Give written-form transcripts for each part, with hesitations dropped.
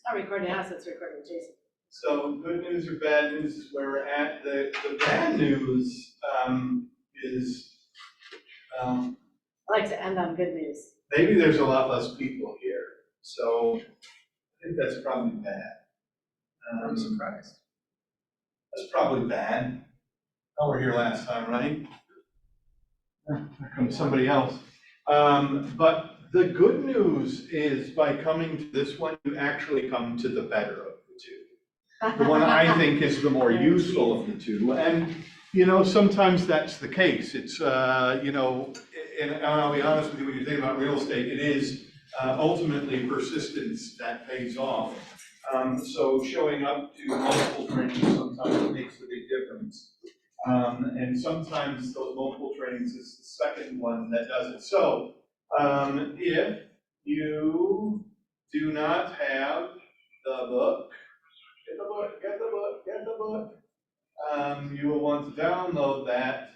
not recording us, it's recording Jason. So good news or bad news is where we're at. The bad news is I like to end on good news. maybe there's a lot less people here. So I think that's probably bad. I'm surprised. That's probably bad. Oh, we're here last time, right? There comes somebody else. But the good news is by coming to this one, you actually come to the better of the two. The one I think is the more useful of the two. And, you know, sometimes that's the case. It's, you know, and I'll be honest with you, when you think about real estate, it is ultimately persistence that pays off. So showing up to multiple trainings sometimes makes a big difference. And sometimes those multiple trainings is the second one that does it. So if you do not have the book, get the book, get the book, get the book. You will want to download that.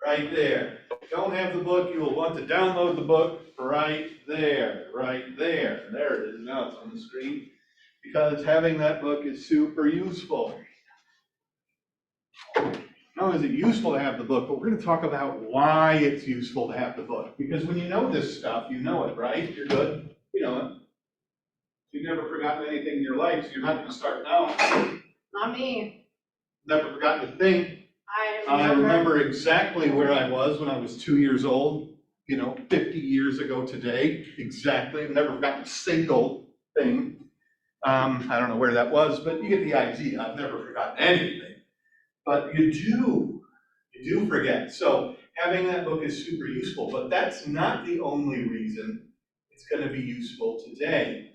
Right there. If you don't have the book, you will want to download the book right there, right there. There it is, now it's on the screen. Because having that book is super useful. Not only is it useful to have the book, but we're going to talk about why it's useful to have the book. Because when you know this stuff, you know it, right? You're good. You know it. You've never forgotten anything in your life, so you're not going to start now. Not me. Never forgotten a thing. I remember exactly where I was when I was 2 years old, you know, 50 years ago today, exactly. I've never forgotten a single thing. I don't know where that was, but you get the idea. I've never forgotten anything. But you do forget. So having that book is super useful, but that's not the only reason it's going to be useful today.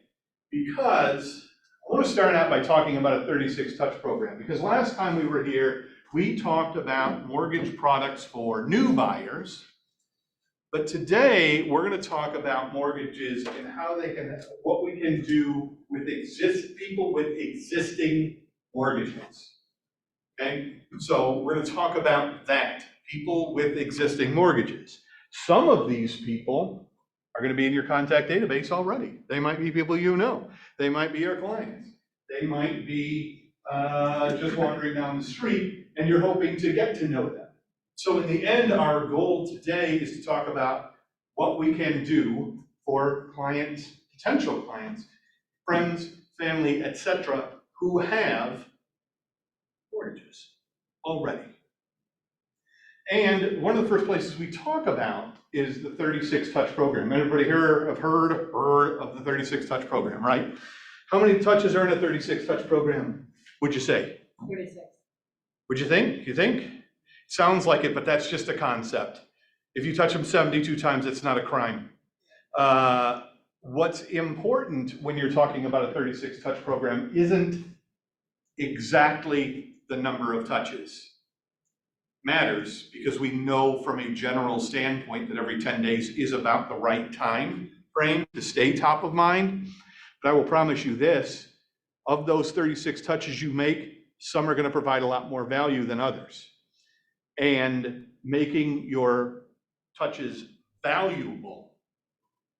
Because I want to start out by talking about a 36 touch program, because last time we were here, we talked about mortgage products for new buyers, but today we're going to talk about mortgages and how they can, what we can do with people with existing mortgages. Okay, so we're going to talk about that, people with existing mortgages. Some of these people are going to be in your contact database already. They might be people you know. They might be your clients. They might be just wandering down the street and you're hoping to get to know them. So in the end, our goal today is to talk about what we can do for clients, potential clients, friends, family, etc., who have mortgages already. And one of the first places we talk about is the 36 touch program. Everybody here have heard of the 36 touch program, right? How many touches are in a 36 touch program, would you say? 36. Would you think? You think? Sounds like it, but that's just a concept. If you touch them 72 times, it's not a crime. What's important when you're talking about a 36 touch program isn't exactly the number of touches. Matters because we know from a general standpoint that every 10 days is about the right time frame to stay top of mind. But I will promise you this, of those 36 touches you make, some are going to provide a lot more value than others. And making your touches valuable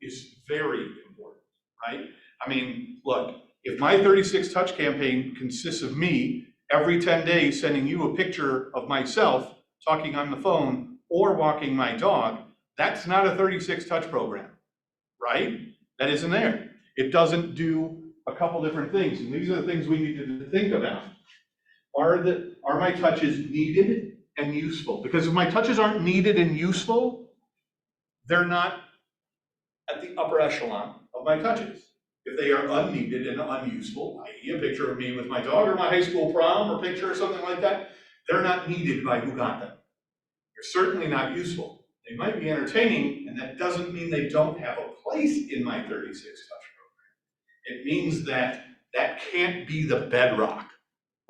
is very important, right? I mean, look, if my 36 touch campaign consists of me every 10 days sending you a picture of myself talking on the phone or walking my dog, that's not a 36 touch program, right? That isn't there. It doesn't do a couple different things. And these are the things we need to think about. Are my touches needed and useful? Because if my touches aren't needed and useful, they're not at the upper echelon of my touches. If they are unneeded and unuseful, i.e. a picture of me with my dog or my high school prom or picture or something like that, they're not needed by who got them. They're certainly not useful. They might be entertaining, and that doesn't mean they don't have a place in my 36 touch program. It means that that can't be the bedrock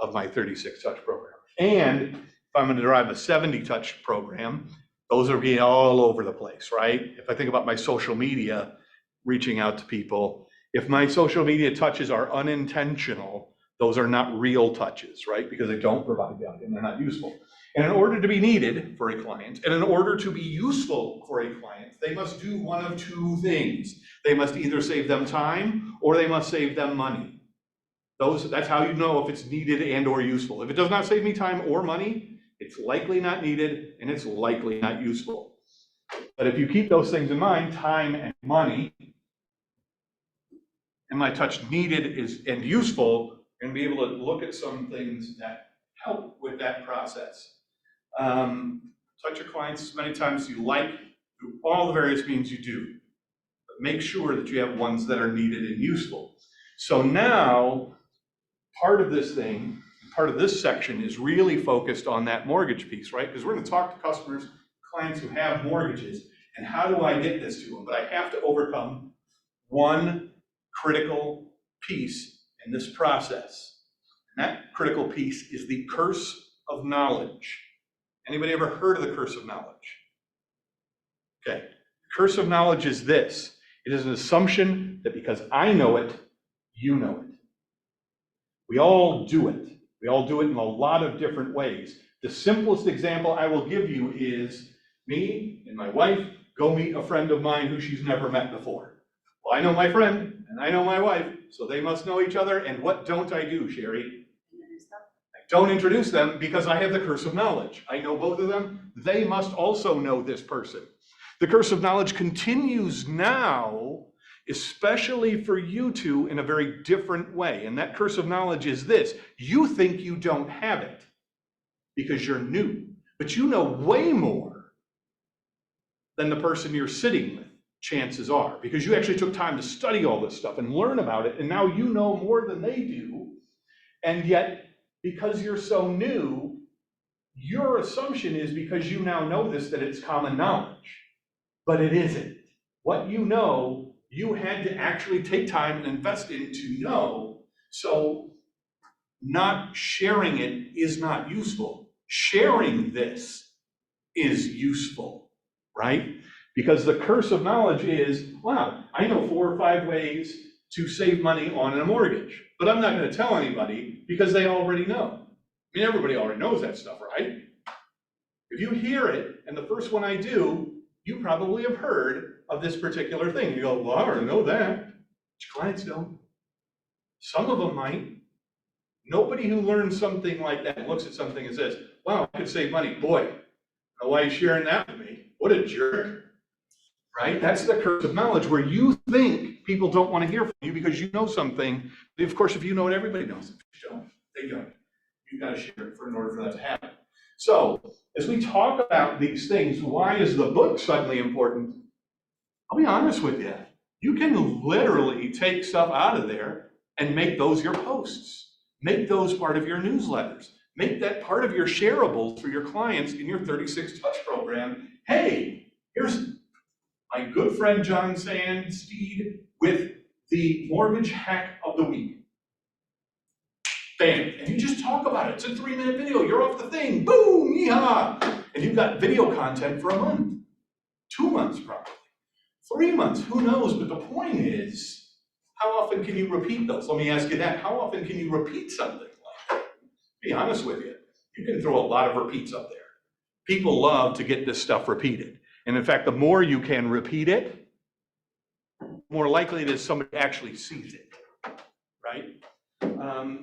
of my 36 touch program. And if I'm going to drive a 70 touch program, those are being all over the place, right? If I think about my social media, reaching out to people, if my social media touches are unintentional, those are not real touches, right? Because they don't provide value and they're not useful. And in order to be needed for a client, and in order to be useful for a client, they must do one of two things. They must either save them time or they must save them money. That's how you know if it's needed and or useful. If it does not save me time or money, it's likely not needed and it's likely not useful. But if you keep those things in mind, time and money, and my touch needed and useful, and be able to look at some things that help with that process. Touch your clients as many times as you like, through all the various means you do. But make sure that you have ones that are needed and useful. So now, part of this thing, part of this section is really focused on that mortgage piece, right? Because we're going to talk to customers, clients who have mortgages, and how do I get this to them? But I have to overcome one critical piece in this process. And that critical piece is the curse of knowledge. Anybody ever heard of the curse of knowledge? Okay. The curse of knowledge is this. It is an assumption that because I know it, you know it. We all do it. We all do it in a lot of different ways. The simplest example I will give you is me and my wife go meet a friend of mine who she's never met before. Well, I know my friend and I know my wife, so they must know each other. And what don't I do, Sherry? Don't introduce them because I have the curse of knowledge. I know both of them. They must also know this person. The curse of knowledge continues now, especially for you two, in a very different way. And that curse of knowledge is this. You think you don't have it because you're new, but you know way more than the person you're sitting with, chances are, because you actually took time to study all this stuff and learn about it. And now you know more than they do. And yet, because you're so new, your assumption is because you now know this, that it's common knowledge, but it isn't. What you know, you had to actually take time and invest in to know. So not sharing it is not useful. Sharing this is useful, right? Because the curse of knowledge is, wow, I know 4 or 5 ways to save money on a mortgage, but I'm not going to tell anybody because they already know. I mean, everybody already knows that stuff, right? If you hear it, and the first one I do, you probably have heard of this particular thing. You go, well, I already know that. But your clients don't. Some of them might. Nobody who learns something like that looks at something and says, wow, I could save money. Boy, I don't know why you're sharing that with me. What a jerk. Right? That's the curse of knowledge, where you think people don't want to hear from you because you know something. Of course, if you know it, everybody knows it. If you don't, they don't. You've got to share it in order for that to happen. So, as we talk about these things, why is the book suddenly important? I'll be honest with you. You can literally take stuff out of there and make those your posts. Make those part of your newsletters. Make that part of your shareables for your clients in your 36 Touch program. Hey, here's my good friend John Sandsteed with the mortgage hack of the week. Bam, and you just talk about it. It's a 3-minute video. You're off the thing. Boom, yeehaw. And you've got video content for a month, 2 months probably, 3 months, who knows? But the point is, how often can you repeat those? Let me ask you that. How often can you repeat something like that? Be honest with you. You can throw a lot of repeats up there. People love to get this stuff repeated. And in fact, the more you can repeat it, the more likely it is somebody actually sees it, right?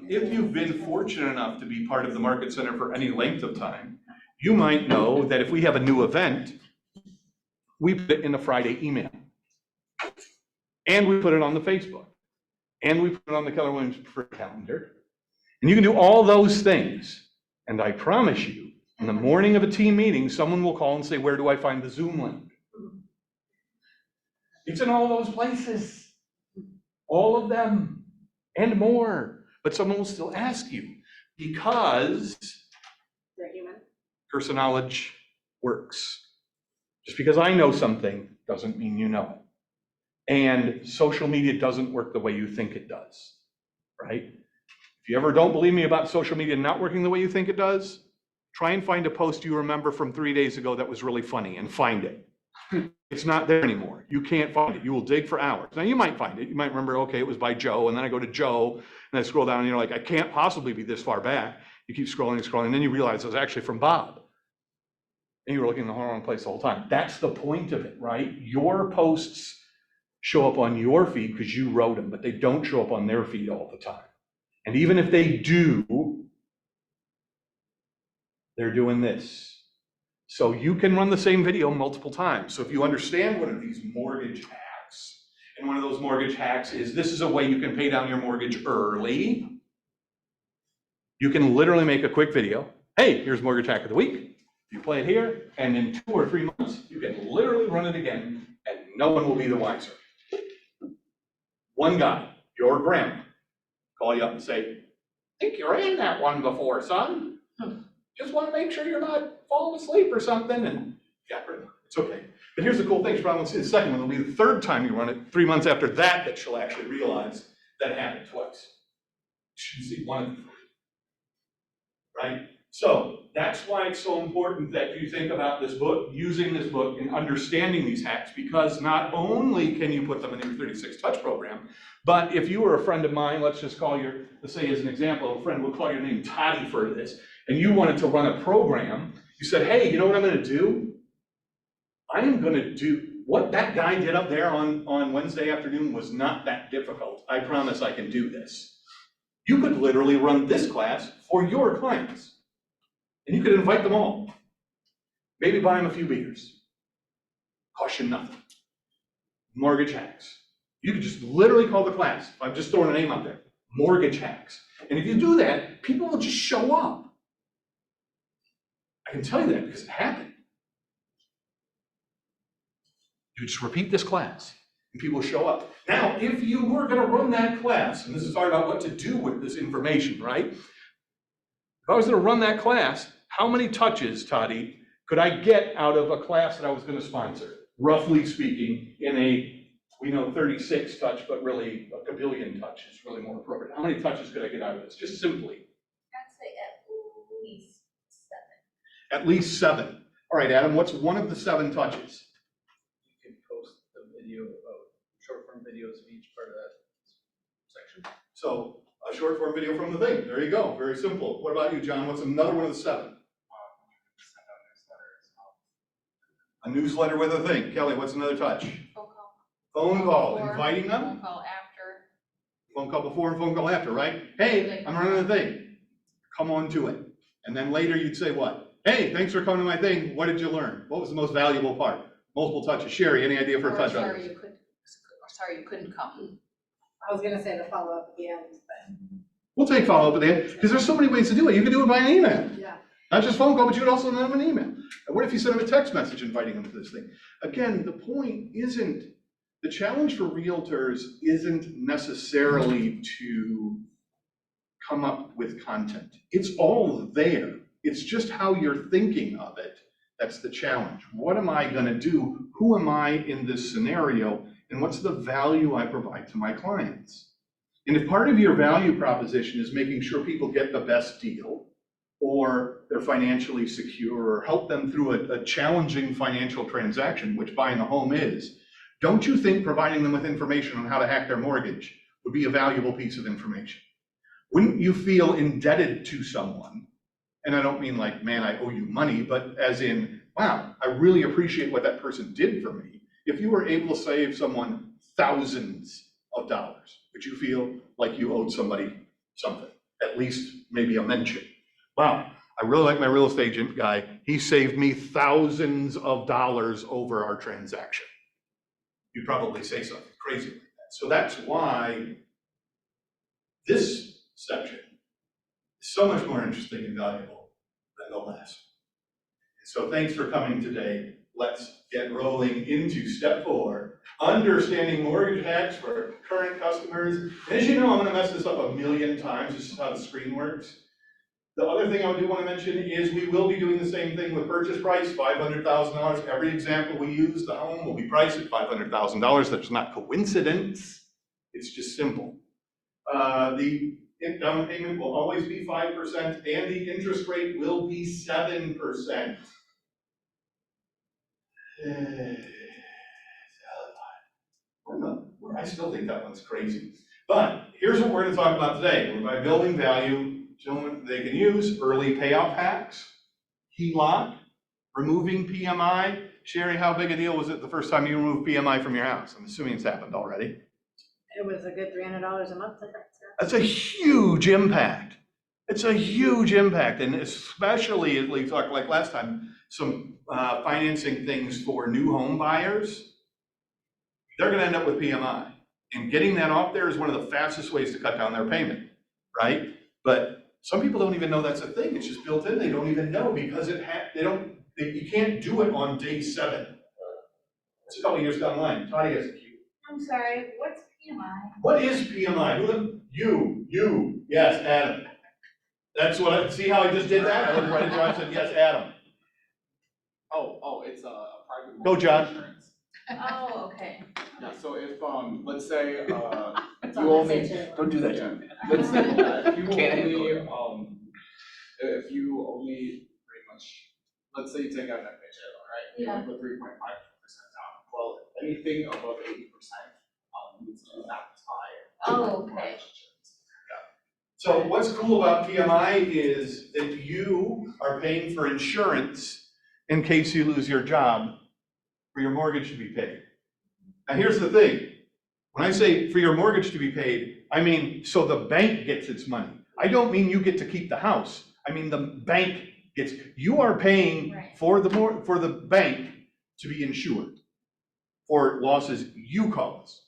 If you've been fortunate enough to be part of the Market Center for any length of time, you might know that if we have a new event, we put it in a Friday email. And we put it on the Facebook. And we put it on the Keller Williams Preferred calendar. And you can do all those things. And I promise you, in the morning of a team meeting, someone will call and say, where do I find the Zoom link? It's in all those places. All of them. And more. But someone will still ask you because They're human. curse of knowledge works. Just because I know something doesn't mean you know it. And social media doesn't work the way you think it does, right? If you ever don't believe me about social media not working the way you think it does, try and find a post you remember from 3 days ago that was really funny and find it. It's not there anymore. You can't find it. You will dig for hours. Now you might find it. You might remember, okay, it was by Joe, and then I go to Joe, and I scroll down, and you're like, I can't possibly be this far back. You keep scrolling and scrolling, and then you realize it was actually from Bob. And you were looking in the wrong place the whole time. That's the point of it, right? Your posts show up on your feed because you wrote them, but they don't show up on their feed all the time. And even if they do, they're doing this. So you can run the same video multiple times. So if you understand one of these mortgage hacks, and one of those mortgage hacks is this is a way you can pay down your mortgage early. You can literally make a quick video. Hey, here's mortgage hack of the week. You play it here, and in 2 or 3 months, you can literally run it again, and no one will be the wiser. One guy, your grandma, call you up and say, I think you ran that one before, son. Just want to make sure you're not falling asleep or something, and yeah, it's okay. But here's the cool thing, she probably won't see the second one. It'll be the third time you run it, 3 months after that she'll actually realize that it happened twice. She should see one of them, right? So that's why it's so important that you think about this book, using this book, and understanding these hacks, because not only can you put them in your 36 Touch program, but if you were a friend of mine, let's say as an example, a friend will call your name Toddy for this, and you wanted to run a program, you said, hey, you know what I'm gonna do? I am gonna do, what that guy did up there on Wednesday afternoon was not that difficult. I promise I can do this. You could literally run this class for your clients. And you could invite them all. Maybe buy them a few beers. Cost you nothing. Mortgage hacks. You could just literally call the class. I'm just throwing a name out there. Mortgage hacks. And if you do that, people will just show up. I can tell you that because it happened. You just repeat this class and people show up. Now, if you were going to run that class, and this is all about what to do with this information, right? If I was going to run that class, how many touches, Toddy, could I get out of a class that I was going to sponsor? Roughly speaking, in a, we know 36 touch, but really a kabillion touch is really more appropriate. How many touches could I get out of this? Just simply. I'd say at least 7. At least 7. All right, Adam, what's one of the 7 touches? You can post the video of short form videos of each part of that section. So a short form video from the thing. There you go. Very simple. What about you, John? What's another one of the 7? A newsletter with a thing. Kelly, what's another touch? Phone call. Phone call. Before, Inviting them? Phone call after. Phone call before and phone call after, right? Hey, I'm running a thing. Come on to it. And then later you'd say what? Hey, thanks for coming to my thing. What did you learn? What was the most valuable part? Multiple touches. Sherry, any idea for a touch? Sorry you couldn't come. I was gonna say the follow-up at the end, but We'll take follow-up at the end, because there's so many ways to do it. You can do it by an email. yeah. Not just phone call, but you would also send them an email. And what if you send them a text message inviting them to this thing? Again, the point isn't, the challenge for realtors isn't necessarily to come up with content. It's all there. It's just how you're thinking of it. That's the challenge. What am I gonna do? Who am I in this scenario? And what's the value I provide to my clients? And if part of your value proposition is making sure people get the best deal, or they're financially secure, or help them through a challenging financial transaction, which buying a home is, don't you think providing them with information on how to hack their mortgage would be a valuable piece of information? Wouldn't you feel indebted to someone? And I don't mean like, man, I owe you money, but as in, wow, I really appreciate what that person did for me. If you were able to save someone thousands of dollars, would you feel like you owed somebody something? At least maybe a mention. Wow, I really like my real estate agent guy. He saved me thousands of dollars over our transaction. You'd probably say something crazy like that. So that's why this section is so much more interesting and valuable than the last. So thanks for coming today. Let's get rolling into step 4, understanding mortgage hacks for current customers. As you know, I'm going to mess this up a million times. This is how the screen works. The other thing I do want to mention is we will be doing the same thing with purchase price, $500,000. Every example we use, the home will be priced at $500,000. That's not coincidence. It's just simple. The down payment will always be 5%, and the interest rate will be 7%. I still think that one's crazy. But here's what we're going to talk about today. By building value, gentlemen, they can use early payout packs, HELOC, removing PMI. Sherry, how big a deal was it the first time you removed PMI from your house? I'm assuming it's happened already. It was a good $300 a month difference. That's a huge impact. It's a huge impact, and especially, as we talked like last time, some financing things for new home buyers, they're gonna end up with PMI. And getting that off there is one of the fastest ways to cut down their payment, right? But some people don't even know that's a thing. It's just built in. They don't even know because you can't do it on day 7. It's a couple years down the line. Toddy has a cue. I'm sorry, what's PMI? What is PMI? You, yes, Adam. That's what see how I just did that? I looked right into it, I said, yes, Adam. Oh, it's a private. Go, John. Insurance. Oh, okay. Yeah, so if, let's say, It's you on only, message too. Don't do that, yeah, John. let's say, if you Can't only, if you only pretty much, let's say you take out that paycheck, all right? You Yeah. only put 3.5% down. Well, anything above 80%, needs to be that high. Oh, okay. So what's cool about PMI is that you are paying for insurance in case you lose your job for your mortgage to be paid. Now, here's the thing. When I say for your mortgage to be paid, I mean, so the bank gets its money. I don't mean you get to keep the house. I mean, the bank gets, you are paying Right. for the bank to be insured for losses you cause.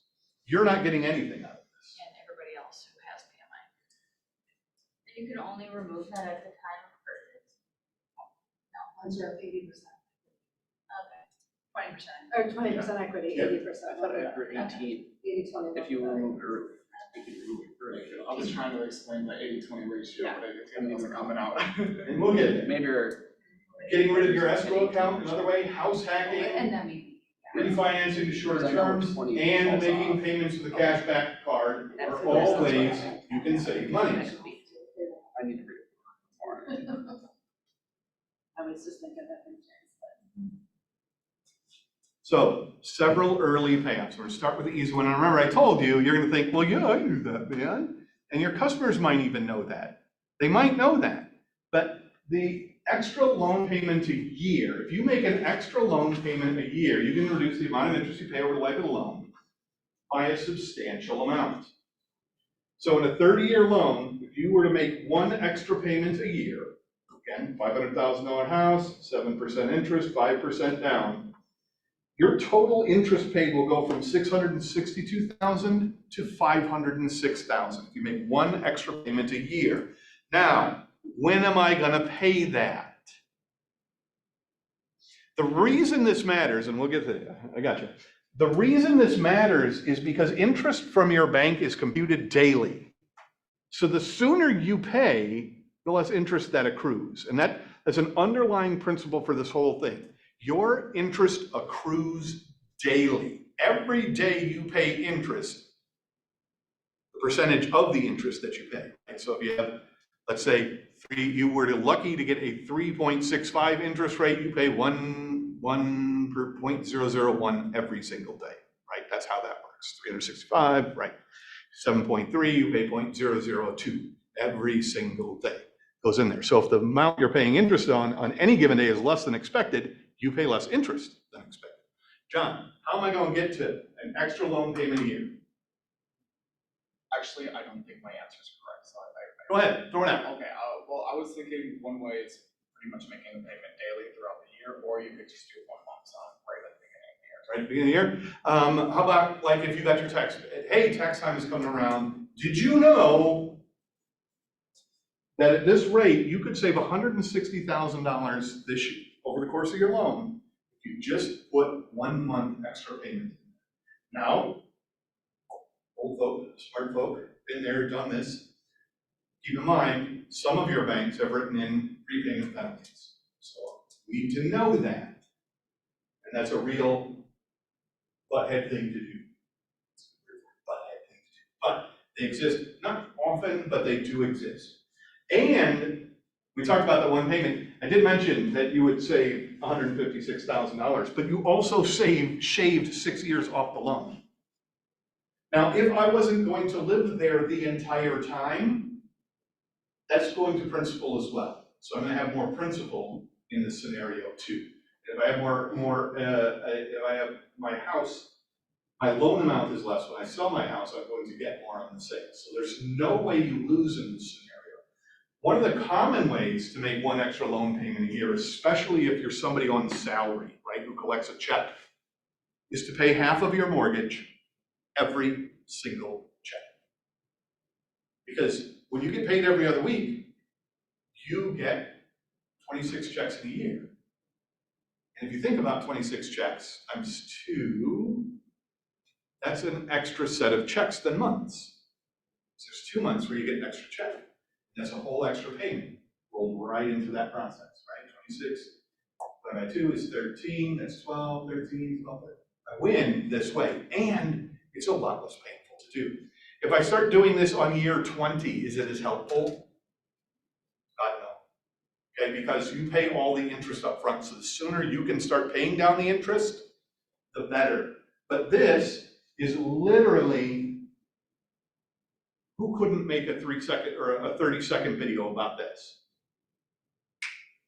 You're not getting anything out of this. And everybody else who has PMI. You can only remove that at the time of purchase? No, Once you're at 80%, okay, 20%. or 20% equity, Yeah. 80%. I thought after 18, 80-20. if you remove early, you can remove it early. I was trying to explain the 80-20 ratio, Yeah. but it wasn't coming out. And we'll get there. Maybe you're. Getting rid of your escrow account, another way, house hacking, And then maybe. refinancing to shorter Because I know terms, 20 and falls making off. payments with a cashback card That's are the all best. ways you can save money. I need to read it more. I was just thinking that insurance, So, several early payoffs. We're gonna start with the easy one. And remember, I told you, you're gonna think, well, yeah, I knew that, man. And your customers might even know that. They might know that. But the extra loan payment a year, if you make an extra loan payment a year, you can reduce the amount of interest you pay over the life of the loan by a substantial amount. So in a 30-year loan, if you were to make one extra payment a year, again, $500,000 house, 7% interest, 5% down, your total interest paid will go from $662,000 to $506,000 if you make one extra payment a year. Now, when am I gonna pay that? The reason this matters, and we'll get to that, I got you. The reason this matters is because interest from your bank is computed daily. So the sooner you pay, the less interest that accrues. And that's an underlying principle for this whole thing. Your interest accrues daily. Every day you pay interest, the percentage of the interest that you pay. Right? So if you have, let's say, you were lucky to get a 3.65 interest rate, you pay 1 per 0.001 every single day, right? That's how that works. 365, right? 7.3, you pay 0.002 every single day. Goes in there. So if the amount you're paying interest on any given day is less than expected, you pay less interest than expected. John, how am I going to get to an extra loan payment a year? Actually, I don't think my answer is correct, so Go ahead, throw it out. Okay, well, I was thinking one way is pretty much making the payment daily throughout the year, or you could just do one lump sum right at the beginning of the year. Right at the beginning of the year. How about like if you got your tax, hey, tax time is coming around. Did you know that at this rate, you could save $160,000 this year over the course of your loan if you just put 1 month extra payment in? Now, old folk, smart folk, been there, done this. Keep in mind, some of your banks have written in prepayment penalties. So we need to know that. And that's a real butthead thing to do. But they exist, not often, but they do exist. And we talked about that one payment. I did mention that you would save $156,000, but you also shaved 6 years off the loan. Now, if I wasn't going to live there the entire time, That's going to principal as well. So I'm gonna have more principal in this scenario too. If I have if I have my house, my loan amount is less. When I sell my house, I'm going to get more on the sale. So there's no way you lose in this scenario. One of the common ways to make one extra loan payment a year, especially if you're somebody on salary, right, who collects a check, is to pay half of your mortgage every single check. Because when you get paid every other week, you get 26 checks in a year. And if you think about 26 checks times 2, that's an extra set of checks than months. So there's 2 months where you get an extra check. That's a whole extra payment rolled right into that process, right? 26 divided by 2 is 13, that's 12, 13, 12. I win this way, and it's a lot less painful to do. If I start doing this on year 20, is it as helpful? God, no. Okay, because you pay all the interest up front, so the sooner you can start paying down the interest, the better. But this is literally, who couldn't make a 3-second or a 30-second video about this?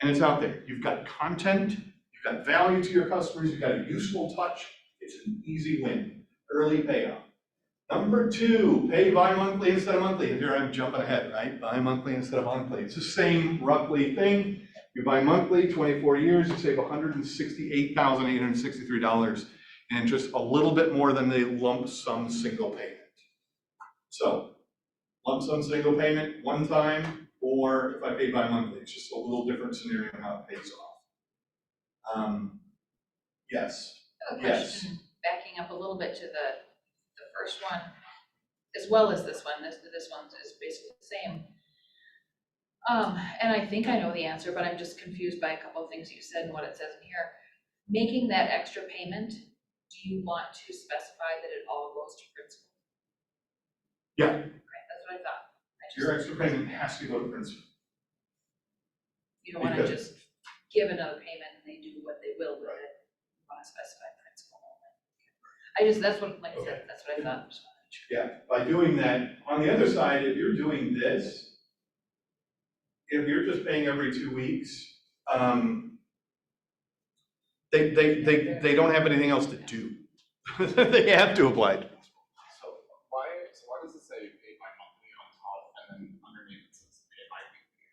And it's out there. You've got content, you've got value to your customers, you've got a useful touch. It's an easy win. Early payoff. Number 2, pay bi-monthly instead of monthly. And here I'm jumping ahead, right? Bi-monthly instead of monthly. It's the same roughly thing. You buy monthly, 24 years, you save $168,863 in interest, a little bit more than the lump sum single payment. So, lump sum single payment one time, or if I pay bi-monthly, it's just a little different scenario on how it pays off. Yes. I have a Yes. question, backing up a little bit to the first one, as well as this one. This one is basically the same. And I think I know the answer, but I'm just confused by a couple of things you said and what it says in here. Making that extra payment, do you want to specify that it all goes to principal? Yeah. Right, that's what I thought. Your extra payment has to go to principal. You don't want to because- just give another payment and they do what they will with it. You want to specify principal only. That's what, like I said, that's what I thought. Just wanted to check. Yeah, by doing that, on the other side, if you're doing this, if you're just paying every 2 weeks, they don't have anything else to do. They have to apply it. So why does it say pay by monthly on top and then underneath it says pay by weekly?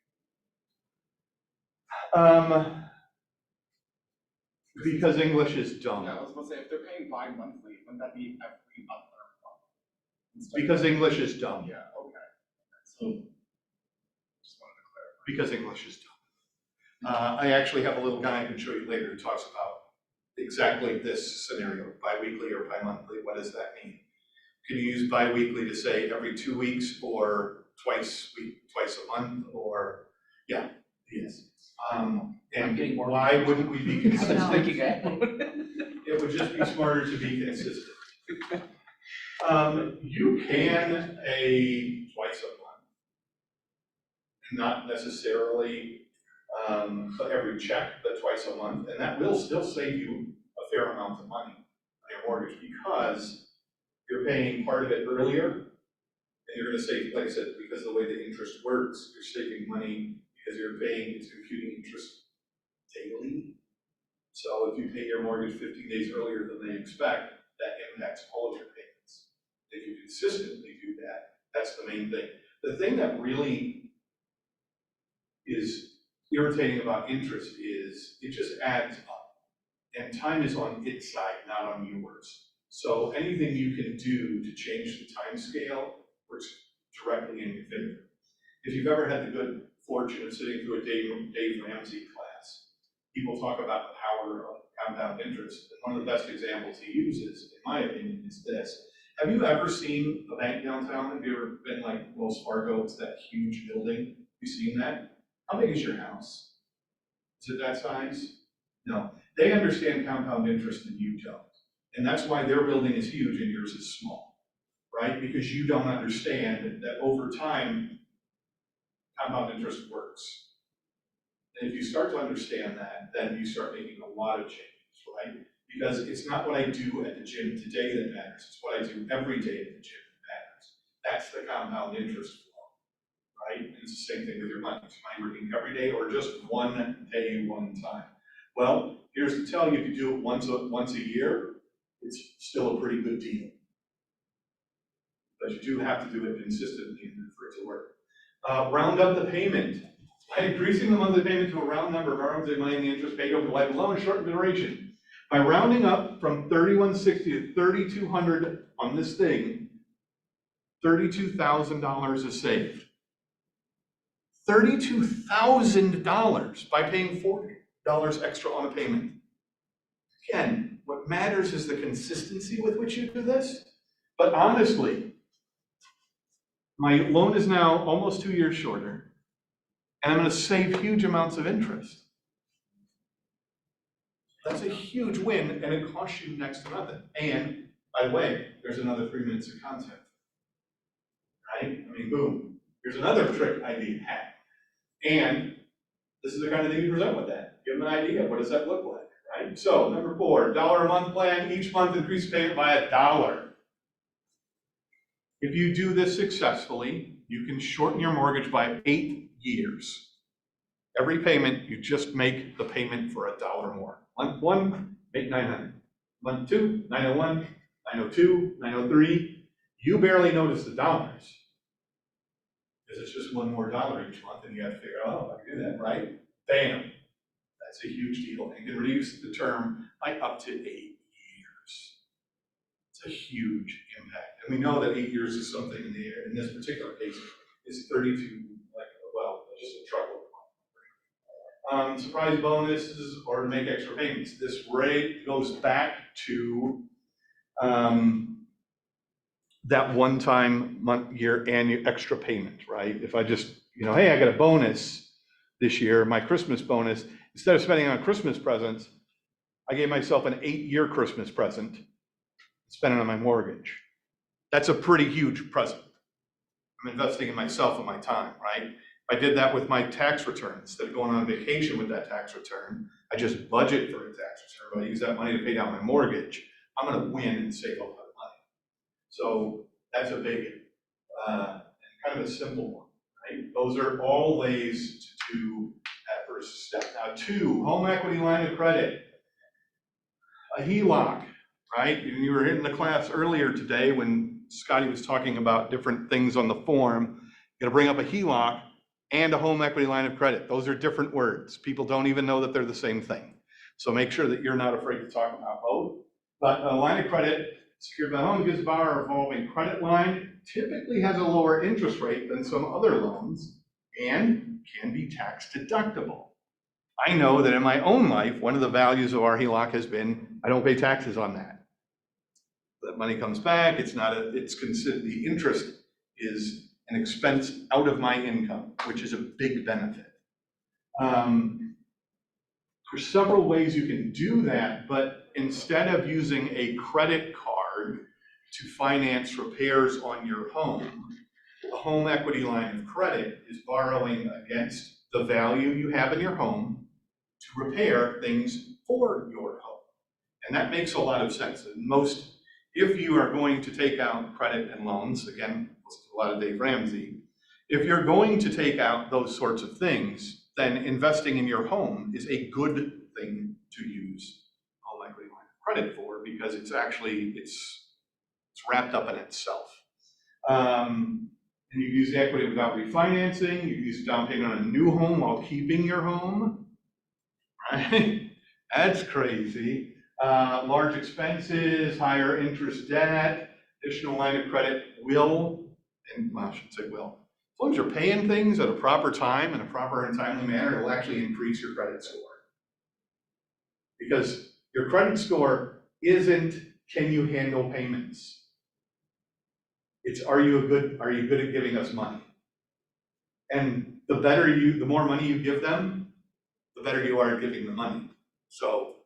Because English is dumb. Yeah, I was gonna say, if they're paying bi-monthly, wouldn't that be every month or month? Instead of- Because English is dumb. Yeah, okay. So, just wanted to clarify. Because English is dumb. I actually have a little guy I can show you later who talks about exactly this scenario, bi-weekly or bi-monthly. What does that mean? Can you use bi-weekly to say every 2 weeks or twice a month, or, yeah, yes. I'm And getting more why wouldn't we be I was consistent? thinking, It would just be smarter to be consistent. You can pay twice a month. Not necessarily every check, but twice a month, and that will still save you a fair amount of money on your mortgage, because you're paying part of it earlier, and you're gonna save, like I said, because of the way the interest works, you're saving money because it's imputing interest daily. So if you pay your mortgage 15 days earlier than they expect, that impacts all of your payments. If you consistently do that, that's the main thing. The thing that really is irritating about interest is it just adds up. And time is on its side, not on yours. So anything you can do to change the time scale works directly in your favor. If you've ever had the good fortune of sitting through a Dave Ramsey class, people talk about the power of compound interest. And one of the best examples he uses, in my opinion, is this. Have you ever seen a bank downtown? Have you ever been like Wells Fargo? It's that huge building. You seen that? How big is your house? Is it that size? No. They understand compound interest and you don't. And that's why their building is huge and yours is small, right? Because you don't understand that over time, compound interest works. And if you start to understand that, then you start making a lot of changes, right? Because it's not what I do at the gym today that matters, it's what I do every day at the gym that matters. That's the compound interest flow, right? And It's the same thing with your money. Is money working every day or just one day, one time? Well, here's to tell you, if you do it once a year, it's still a pretty good deal. But you do have to do it consistently in order for it to work. Round up the payment. By increasing the monthly payment to a round number, borrowers of money and the interest paid over the life of the loan, shorten duration. By rounding up from 3160 to 3200 on this thing, $32,000 is saved. $32,000 by paying $40 extra on a payment. Again, what matters is the consistency with which you do this. But honestly, my loan is now almost 2 years shorter, and I'm going to save huge amounts of interest. That's a huge win, and it costs you next to nothing. And by the way, there's another 3 minutes of content. Right? I mean, boom. Here's another trick idea hack. And this is the kind of thing you present with that. Give them an idea. What does that look like? Right? So, number 4, $1 a month plan. Each month increase payment by $1. If you do this successfully, you can shorten your mortgage by 8 years. Every payment, you just make the payment for $1 more. Month 1, make $900. Month 2, $901, $902, $903. You barely notice the dollars, because it's just $1 more each month, and you have to figure out, oh, I can do that, right? Bam. That's a huge deal. And you can reduce the term by up to 8 years. It's a huge impact. And we know that 8 years is something in the air. In this particular case, it's 32, just a trouble. Surprise bonuses or to make extra payments. This rate goes back to that one-time year annual extra payment, right? If I just, hey, I got a bonus this year, my Christmas bonus, instead of spending on Christmas presents, I gave myself an 8-year Christmas present, spending on my mortgage. That's a pretty huge present. I'm investing in myself and my time, right? If I did that with my tax return, instead of going on vacation with that tax return, I just budget for a tax return, but I use that money to pay down my mortgage, I'm gonna win and save a lot of money. So that's a big, and kind of a simple one, right? Those are all ways to do that first step. Now 2, home equity line of credit. A HELOC, right? You were in the class earlier today when Scotty was talking about different things on the form. You're gonna bring up a HELOC and a home equity line of credit. Those are different words. People don't even know that they're the same thing. So make sure that you're not afraid to talk about both. But a line of credit secured by home gives borrower a revolving credit line, typically has a lower interest rate than some other loans, and can be tax deductible. I know that in my own life, one of the values of our HELOC has been, I don't pay taxes on that. That money comes back, it's considered, the interest is an expense out of my income, which is a big benefit. There's several ways you can do that, but instead of using a credit card to finance repairs on your home, a home equity line of credit is borrowing against the value you have in your home to repair things for your home. And that makes a lot of sense. And if you are going to take out credit and loans, again, a lot of Dave Ramsey, if you're going to take out those sorts of things, then investing in your home is a good thing to use home equity line of credit for, because it's wrapped up in itself. And you use the equity without refinancing, you use down payment on a new home while keeping your home, right? That's crazy. Large expenses, higher interest debt, additional line of credit I should say will. As long as you're paying things at a proper time in a proper and timely manner, it'll actually increase your credit score. Because your credit score isn't, can you handle payments? It's, are you good at giving us money? And the more money you give them, the better you are at giving the money. So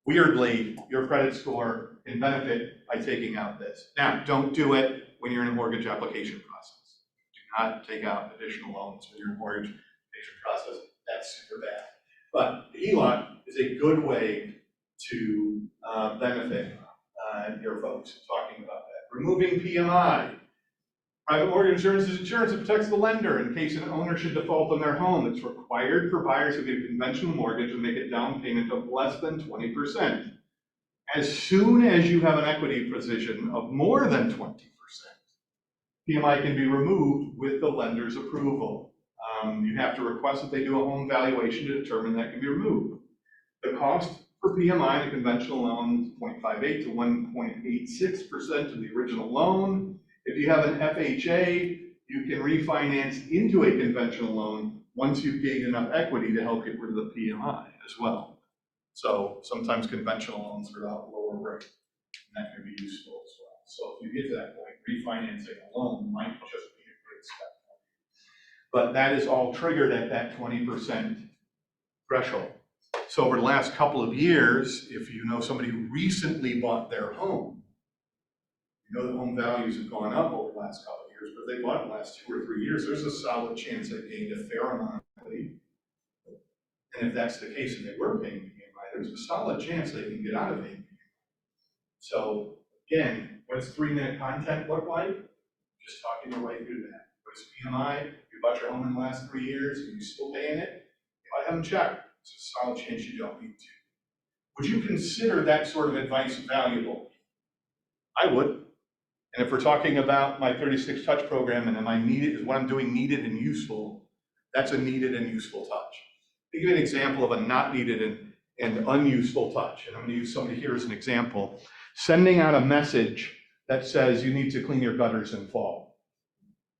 weirdly, your credit score can benefit by taking out this. Now, don't do it when you're in a mortgage application process. Do not take out additional loans when you're in a mortgage application process. That's super bad. But the HELOC is a good way to benefit your folks talking about that. Removing PMI. Private mortgage insurance is insurance that protects the lender in case an owner should default on their home. It's required for buyers who get a conventional mortgage to make a down payment of less than 20%. As soon as you have an equity position of more than 20%, PMI can be removed with the lender's approval. You have to request that they do a home valuation to determine that can be removed. The cost for PMI in a conventional loan is 0.58 to 1.86% of the original loan. If you have an FHA, you can refinance into a conventional loan once you've gained enough equity to help get rid of the PMI as well. So sometimes conventional loans are at a lower rate, and that can be useful as well. So if you get to that point, refinancing a loan might just be a great step. But that is all triggered at that 20% threshold. So over the last couple of years, if you know somebody who recently bought their home, you know the home values have gone up over the last couple of years, but if they bought it in the last 2 or 3 years, there's a solid chance they gained a fair amount of equity. And if that's the case and they were paying PMI, there's a solid chance they can get out of paying PMI. So again, what does 3-minute content look like? Just talking your way through that. What is PMI? You bought your home in the last 3 years, are you still paying it? If I haven't checked, there's a solid chance you don't need to. Would you consider that sort of advice valuable? I would. And if we're talking about my 36 touch program and am I needed, is what I'm doing needed and useful, that's a needed and useful touch. Think of an example of a not needed and unuseful touch. And I'm going to use somebody here as an example. Sending out a message that says you need to clean your gutters in fall.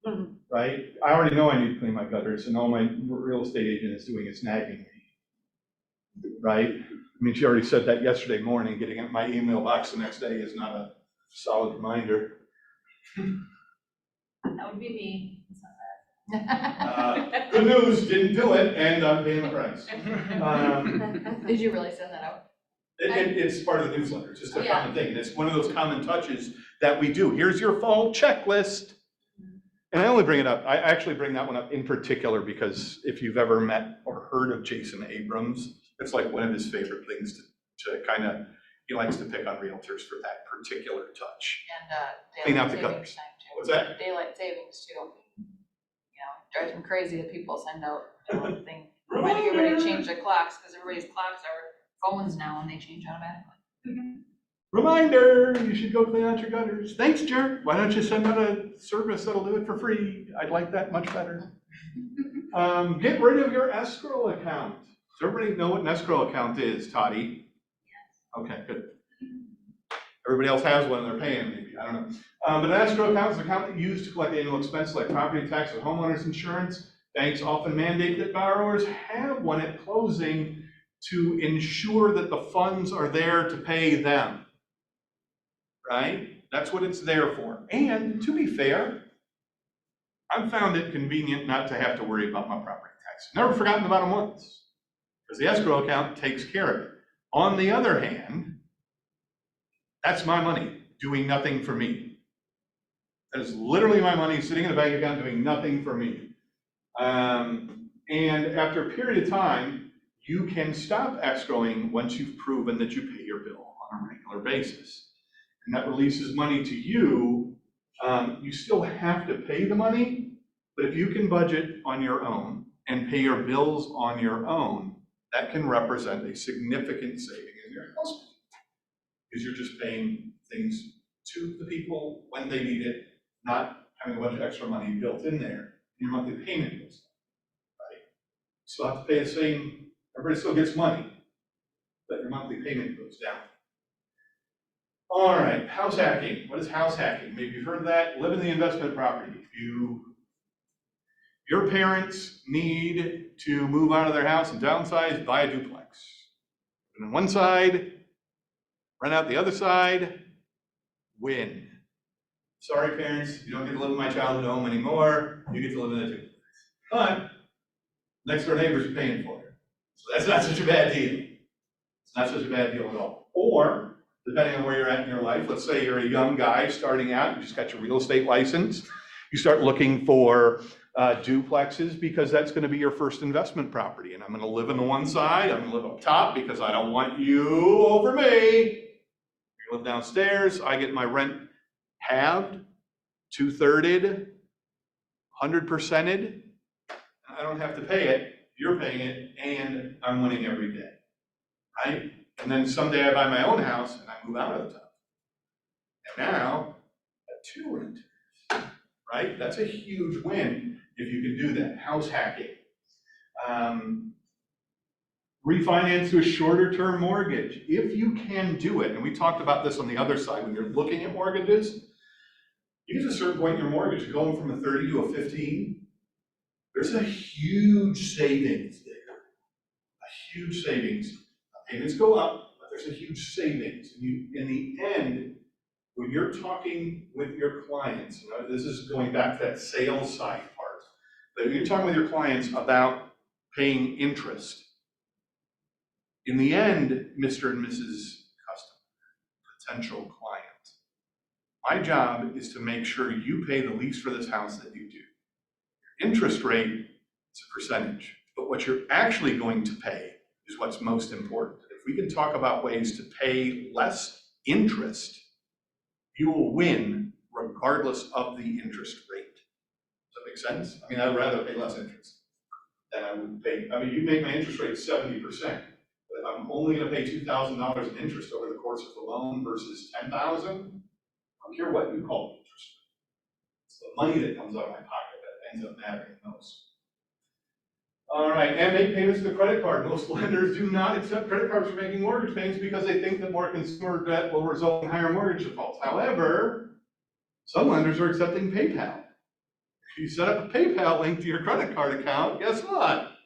Mhm. Right? I already know I need to clean my gutters, and all my real estate agent is doing is nagging me. Right? I mean, she already said that yesterday morning. Getting at my email box the next day is not a solid reminder. That would be me. It's not that. Good news, didn't do it, and I'm paying the price. Did you really send that out? It's part of the newsletter, it's just a Yeah. common thing. And it's one of those common touches that we do. Here's your fall checklist. And I only bring it up, I actually bring that one up in particular because if you've ever met or heard of Jason Abrams, it's like one of his favorite things to kind of, he likes to pick on realtors for that particular touch. And Clean out daylight the gutters. savings time too. What's that? Daylight savings too. You know, drives me crazy that people send out the thing, reminding everybody to change their clocks, because everybody's clocks are phones now and they change automatically. Reminder, you should go clean out your gutters. Thanks, Jer. Why don't you send out a service that'll do it for free? I'd like that much better. Get rid of your escrow account. Does everybody know what an escrow account is, Toddy? Okay, good. Everybody else has one, they're paying maybe, I don't know. But an escrow account is an account that you use to collect annual expenses like property tax and homeowners insurance. Banks often mandate that borrowers have one at closing to ensure that the funds are there to pay them. Right? That's what it's there for. And to be fair, I've found it convenient not to have to worry about my property tax. Never forgotten about them once, because the escrow account takes care of it. On the other hand, that's my money doing nothing for me. That is literally my money sitting in a bank account doing nothing for me. And after a period of time, you can stop escrowing once you've proven that you pay your bill on a regular basis. And that releases money to you. You still have to pay the money, but if you can budget on your own and pay your bills on your own, that can represent a significant saving in your house bill. Because you're just paying things to the people when they need it, not having a bunch of extra money built in there. Your monthly payment goes down, right? You still have to pay the same, everybody still gets money, but your monthly payment goes down. All right, house hacking. What is house hacking? Maybe you've heard of that. Live in the investment property. Your parents need to move out of their house and downsize, buy a duplex. And on one side, rent out the other side, win. Sorry, parents, you don't get to live in my childhood home anymore. You get to live in a duplex. But next door neighbors are paying for it. So that's not such a bad deal. It's not such a bad deal at all. Or, depending on where you're at in your life, let's say you're a young guy starting out, you just got your real estate license. You start looking for duplexes because that's going to be your first investment property. And I'm going to live on the one side, I'm going to live up top because I don't want you over me. You live downstairs, I get my rent halved, 2/3, 100%ed. I don't have to pay it, you're paying it, and I'm winning every day, right? And then someday I buy my own house and I move out of the top. And now, I have 2 renters, right? That's a huge win if you can do that. House hacking. Refinance to a shorter term mortgage. If you can do it, and we talked about this on the other side, when you're looking at mortgages, you get to a certain point in your mortgage, going from a 30 to a 15, there's a huge savings there. A huge savings. Payments go up, but there's a huge savings. In the end, when you're talking with your clients, this is going back to that sales side part, but when you're talking with your clients about paying interest, in the end, Mr. and Mrs. Customer, potential client, my job is to make sure you pay the least for this house that you do. Your interest rate is a percentage, but what you're actually going to pay is what's most important. If we can talk about ways to pay less interest, you will win regardless of the interest rate. Does that make sense? I mean, I'd rather pay less interest than I would pay. I mean, you make my interest rate 70%, but I'm only going to pay $2,000 in interest over the course of the loan versus $10,000. I don't care what you call interest rate. It's the money that comes out of my pocket that ends up mattering most. All right, and make payments to the credit card. Most lenders do not accept credit cards for making mortgage payments because they think that more consumer debt will result in higher mortgage defaults. However, some lenders are accepting PayPal. If you set up a PayPal link to your credit card account, guess what?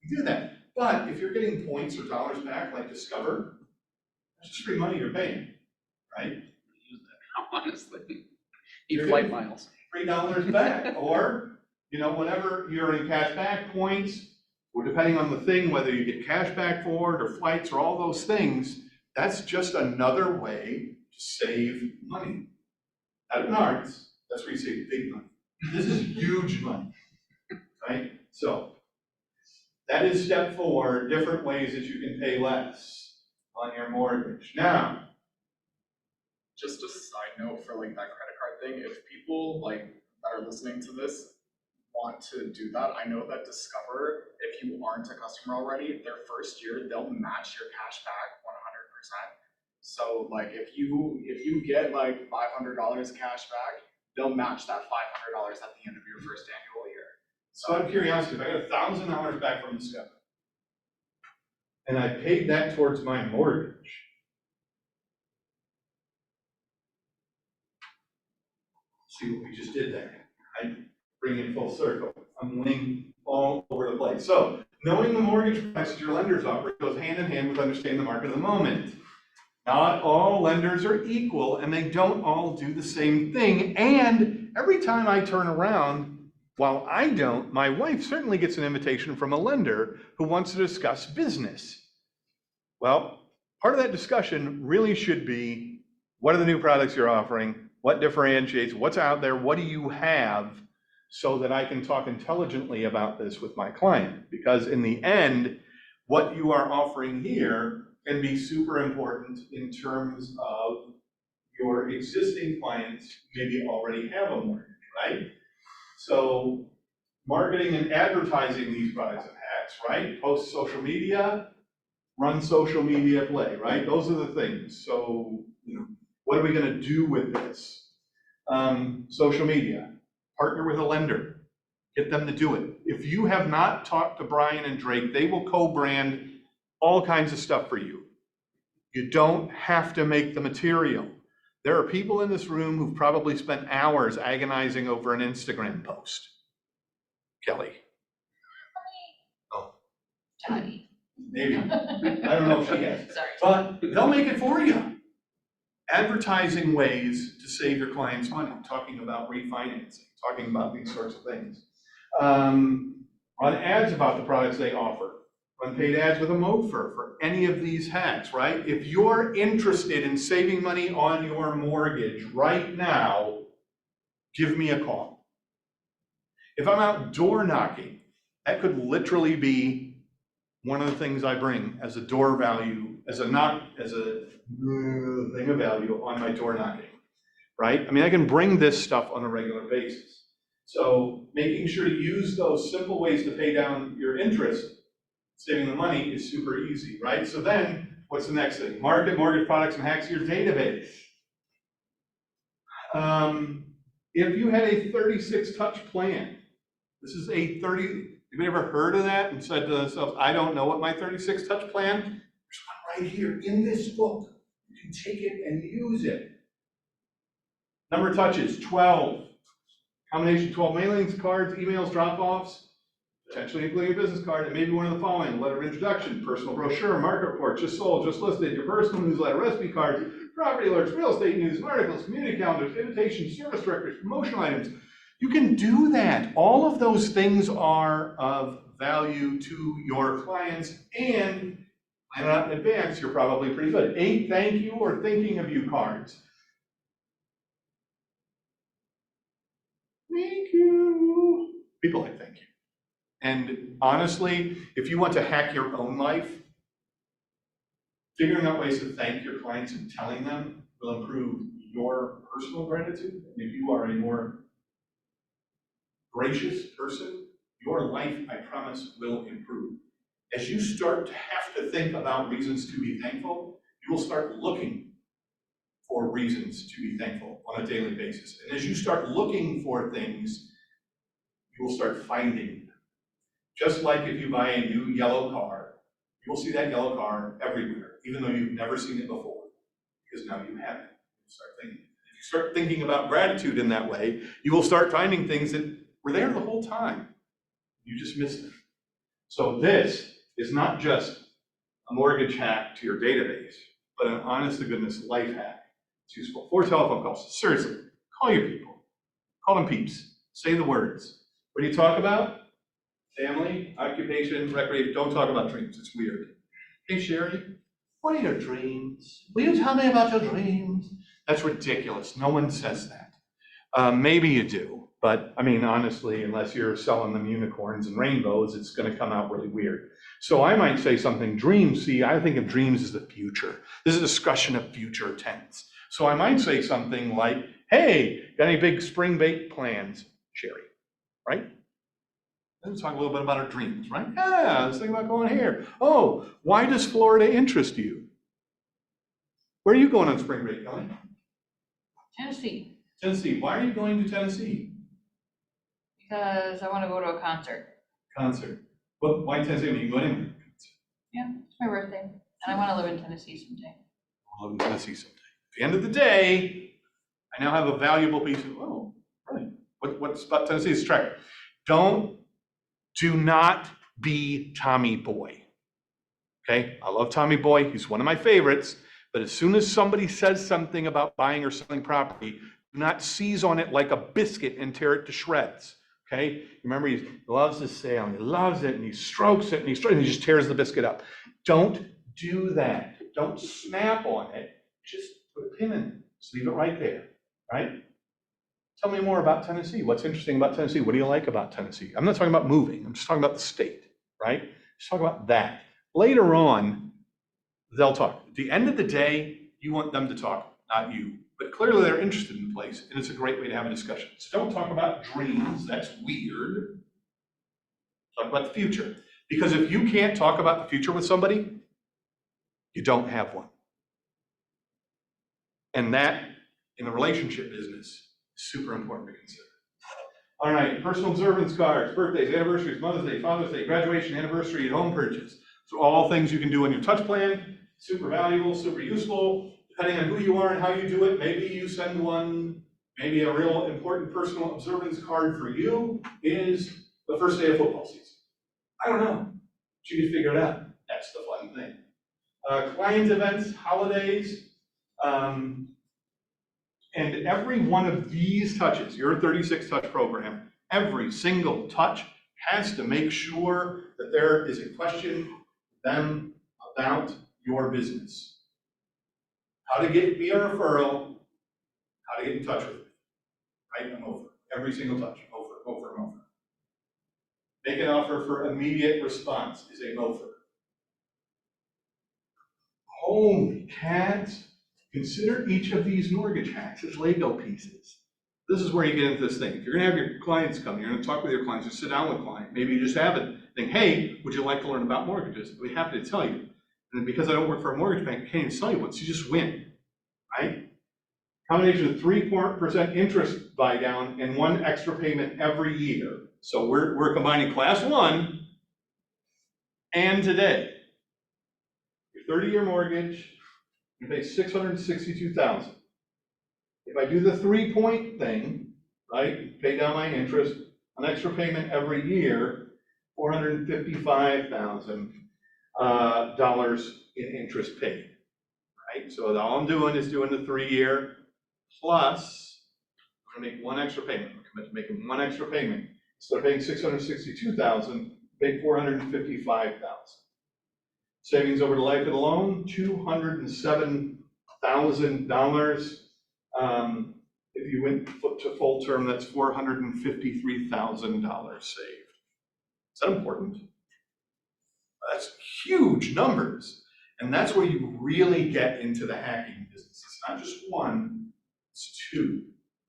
You do that. But if you're getting points or dollars back, like Discover, that's just free money you're paying, right? Use that now, honestly. You're Eat flight getting miles. $3 back, or whatever you're in cash back points, or depending on the thing, whether you get cash back for it or flights or all those things, that's just another way to save money. At Menards, that's where you save big money. This is huge money, right? So that is step 4, different ways that you can pay less on your mortgage. Now, Just a side note for like that credit card thing, if people like that are listening to this want to do that, I know that Discover, if you aren't a customer already, their first year, they'll match your cash back 100%. So like if you get like $500 cash back, they'll match that $500 at the end of your first annual year. so out of curiosity, if I got $1,000 back from Discover, and I paid that towards my mortgage, see what we just did there, right? Bring it full circle. I'm winning all over the place. So knowing the mortgage prices your lenders offer goes hand in hand with understanding the market of the moment. Not all lenders are equal, and they don't all do the same thing. And every time I turn around, while I don't, my wife certainly gets an invitation from a lender who wants to discuss business. Well, part of that discussion really should be, what are the new products you're offering? What differentiates? What's out there? What do you have? So that I can talk intelligently about this with my client. Because in the end, what you are offering here can be super important in terms of your existing clients maybe already have a mortgage, right? So marketing and advertising these products and hacks, right? Post social media, run social media play, right? Those are the things. So, what are we gonna do with this? Social media, partner with a lender, get them to do it. If you have not talked to Brian and Drake, they will co-brand all kinds of stuff for you. You don't have to make the material. There are people in this room who've probably spent hours agonizing over an Instagram post. Kelly. Oh, Johnny. maybe. I don't know if she has. Sorry. But they'll make it for you. Advertising ways to save your clients money, talking about refinancing, talking about these sorts of things. Run ads about the products they offer. Run paid ads with a Mofer for any of these hacks, right? If you're interested in saving money on your mortgage right now, give me a call. If I'm out door knocking, that could literally be one of the things I bring as a door value, as a thing of value on my door knocking. right? I mean, I can bring this stuff on a regular basis. So making sure to use those simple ways to pay down your interest, saving the money is super easy, right? So then, what's the next thing? Market mortgage products and hacks your database. If you had a 36 touch plan, this is a 30, have you ever heard of that and said to themselves, I don't know what my 36 touch plan? There's one right here in this book. You can take it and use it. Number of touches, 12. Combination 12 mailings, cards, emails, drop-offs, potentially including a business card, and maybe one of the following: a letter of introduction, personal brochure, market report, just sold, just listed, your personal newsletter, recipe cards, property alerts, real estate news, articles, community calendars, invitations, service records, promotional items. You can do that. All of those things are of value to your clients, and plan it out in advance, you're probably pretty good. 8 thank you or thinking of you cards. Thank you. People like thank you. And honestly, if you want to hack your own life, figuring out ways to thank your clients and telling them will improve your personal gratitude. And if you are a more gracious person, your life, I promise, will improve. As you start to have to think about reasons to be thankful, you will start looking for reasons to be thankful on a daily basis. And as you start looking for things, you will start finding them. Just like if you buy a new yellow car, you will see that yellow car everywhere, even though you've never seen it before, because now you have it. You start thinking. If you start thinking about gratitude in that way, you will start finding things that were there the whole time. You just missed them. So this is not just a mortgage hack to your database, but an honest to goodness life hack. It's useful. 4 telephone calls. Seriously, call your people. Call them peeps. Say the words. What do you talk about? Family, occupation, recreation. Don't talk about dreams. It's weird. Hey, Sherry, what are your dreams? Will you tell me about your dreams? That's ridiculous. No one says that. Maybe you do, but I mean, honestly, unless you're selling them unicorns and rainbows, it's going to come out really weird. So I might say something, dreams. See, I think of dreams as the future. This is a discussion of future tense. So I might say something like, hey, got any big spring break plans, Sherry, right? Let's talk a little bit about our dreams, right? Yeah, I was thinking about going here. Oh, why does Florida interest you? Where are you going on spring break, Kelly? Tennessee, Tennessee. Why are you going to Tennessee? because I want to go to a concert. Concert. Well, why Tennessee? I mean, you can go anywhere. Yeah, it's my birthday, and I want to live in Tennessee someday. I'll live in Tennessee someday. At the end of the day, I now have a valuable piece of, oh, right. What's about Tennessee's track? Do not be Tommy Boy. Okay, I love Tommy Boy. He's one of my favorites. But as soon as somebody says something about buying or selling property, do not seize on it like a biscuit and tear it to shreds. Okay, remember, he loves his sale, he loves it, and he strokes it, and he just tears the biscuit up. Don't do that. Don't snap on it. Just put a pin in it. Just leave it right there, right? Tell me more about Tennessee. What's interesting about Tennessee? What do you like about Tennessee? I'm not talking about moving. I'm just talking about the state, right? Just talk about that. Later on, they'll talk. At the end of the day, you want them to talk, not you. But clearly they're interested in the place, and it's a great way to have a discussion. So don't talk about dreams. That's weird. Talk about the future. Because if you can't talk about the future with somebody, you don't have one. And that, in the relationship business, is super important to consider. All right, personal observance cards, birthdays, anniversaries, Mother's Day, Father's Day, graduation, anniversary, home purchase. So all things you can do on your touch plan, super valuable, super useful. Depending on who you are and how you do it, maybe you send one, maybe a real important personal observance card for you is the first day of football season. I don't know, but you can figure it out. That's the fun thing. Client events, holidays, and every one of these touches, your 36 touch program, every single touch has to make sure that there is a question for them about your business. How to get me a referral, how to get in touch with me, right? I'm over. Every single touch, over and over. Make an offer for immediate response is a gopher. Holy cats. Consider each of these mortgage hacks as Lego pieces. This is where you get into this thing. If you're gonna have your clients come, you're gonna talk with your clients, you sit down with a client, maybe you just have it, think, hey, would you like to learn about mortgages? I'd be happy to tell you. And because I don't work for a mortgage bank, I can't even tell you what, so you just win, right? Combination of 3% interest buy down and 1 extra payment every year. So we're combining class 1 and today. Your 30-year mortgage, you pay $662,000. If I do the 3-point thing, right, pay down my interest, an extra payment every year, $455,000 in interest paid, right? So all I'm doing is doing the 3-year plus, I'm gonna make 1 extra payment. I'm committed to making 1 extra payment. Instead of paying $662,000, pay $455,000. Savings over the life of the loan, $207,000. If you went to full term, that's $453,000 saved. Is that important? That's huge numbers. And that's where you really get into the hacking business. It's not just 1, it's 2,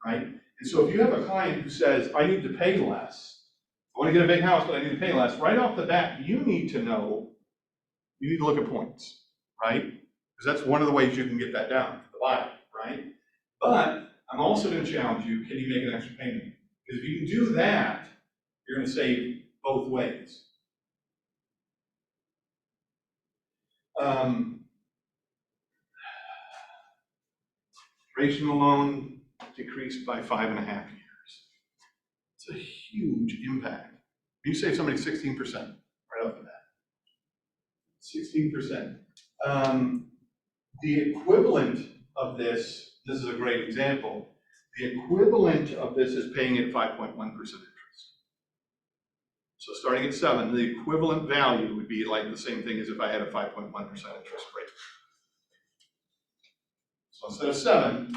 right? And so if you have a client who says, I need to pay less, I want to get a big house, but I need to pay less, right off the bat, you need to know, you need to look at points, right? Because that's one of the ways you can get that down, the buy, right? But I'm also going to challenge you, can you make an extra payment? Because if you can do that, you're going to save both ways. Duration of the loan decreased by 5.5 years. It's a huge impact. You save somebody 16% right off the bat. 16%. The equivalent of this is a great example. The equivalent of this is paying it 5.1% interest. So starting at 7, the equivalent value would be like the same thing as if I had a 5.1% interest rate. So instead of 7,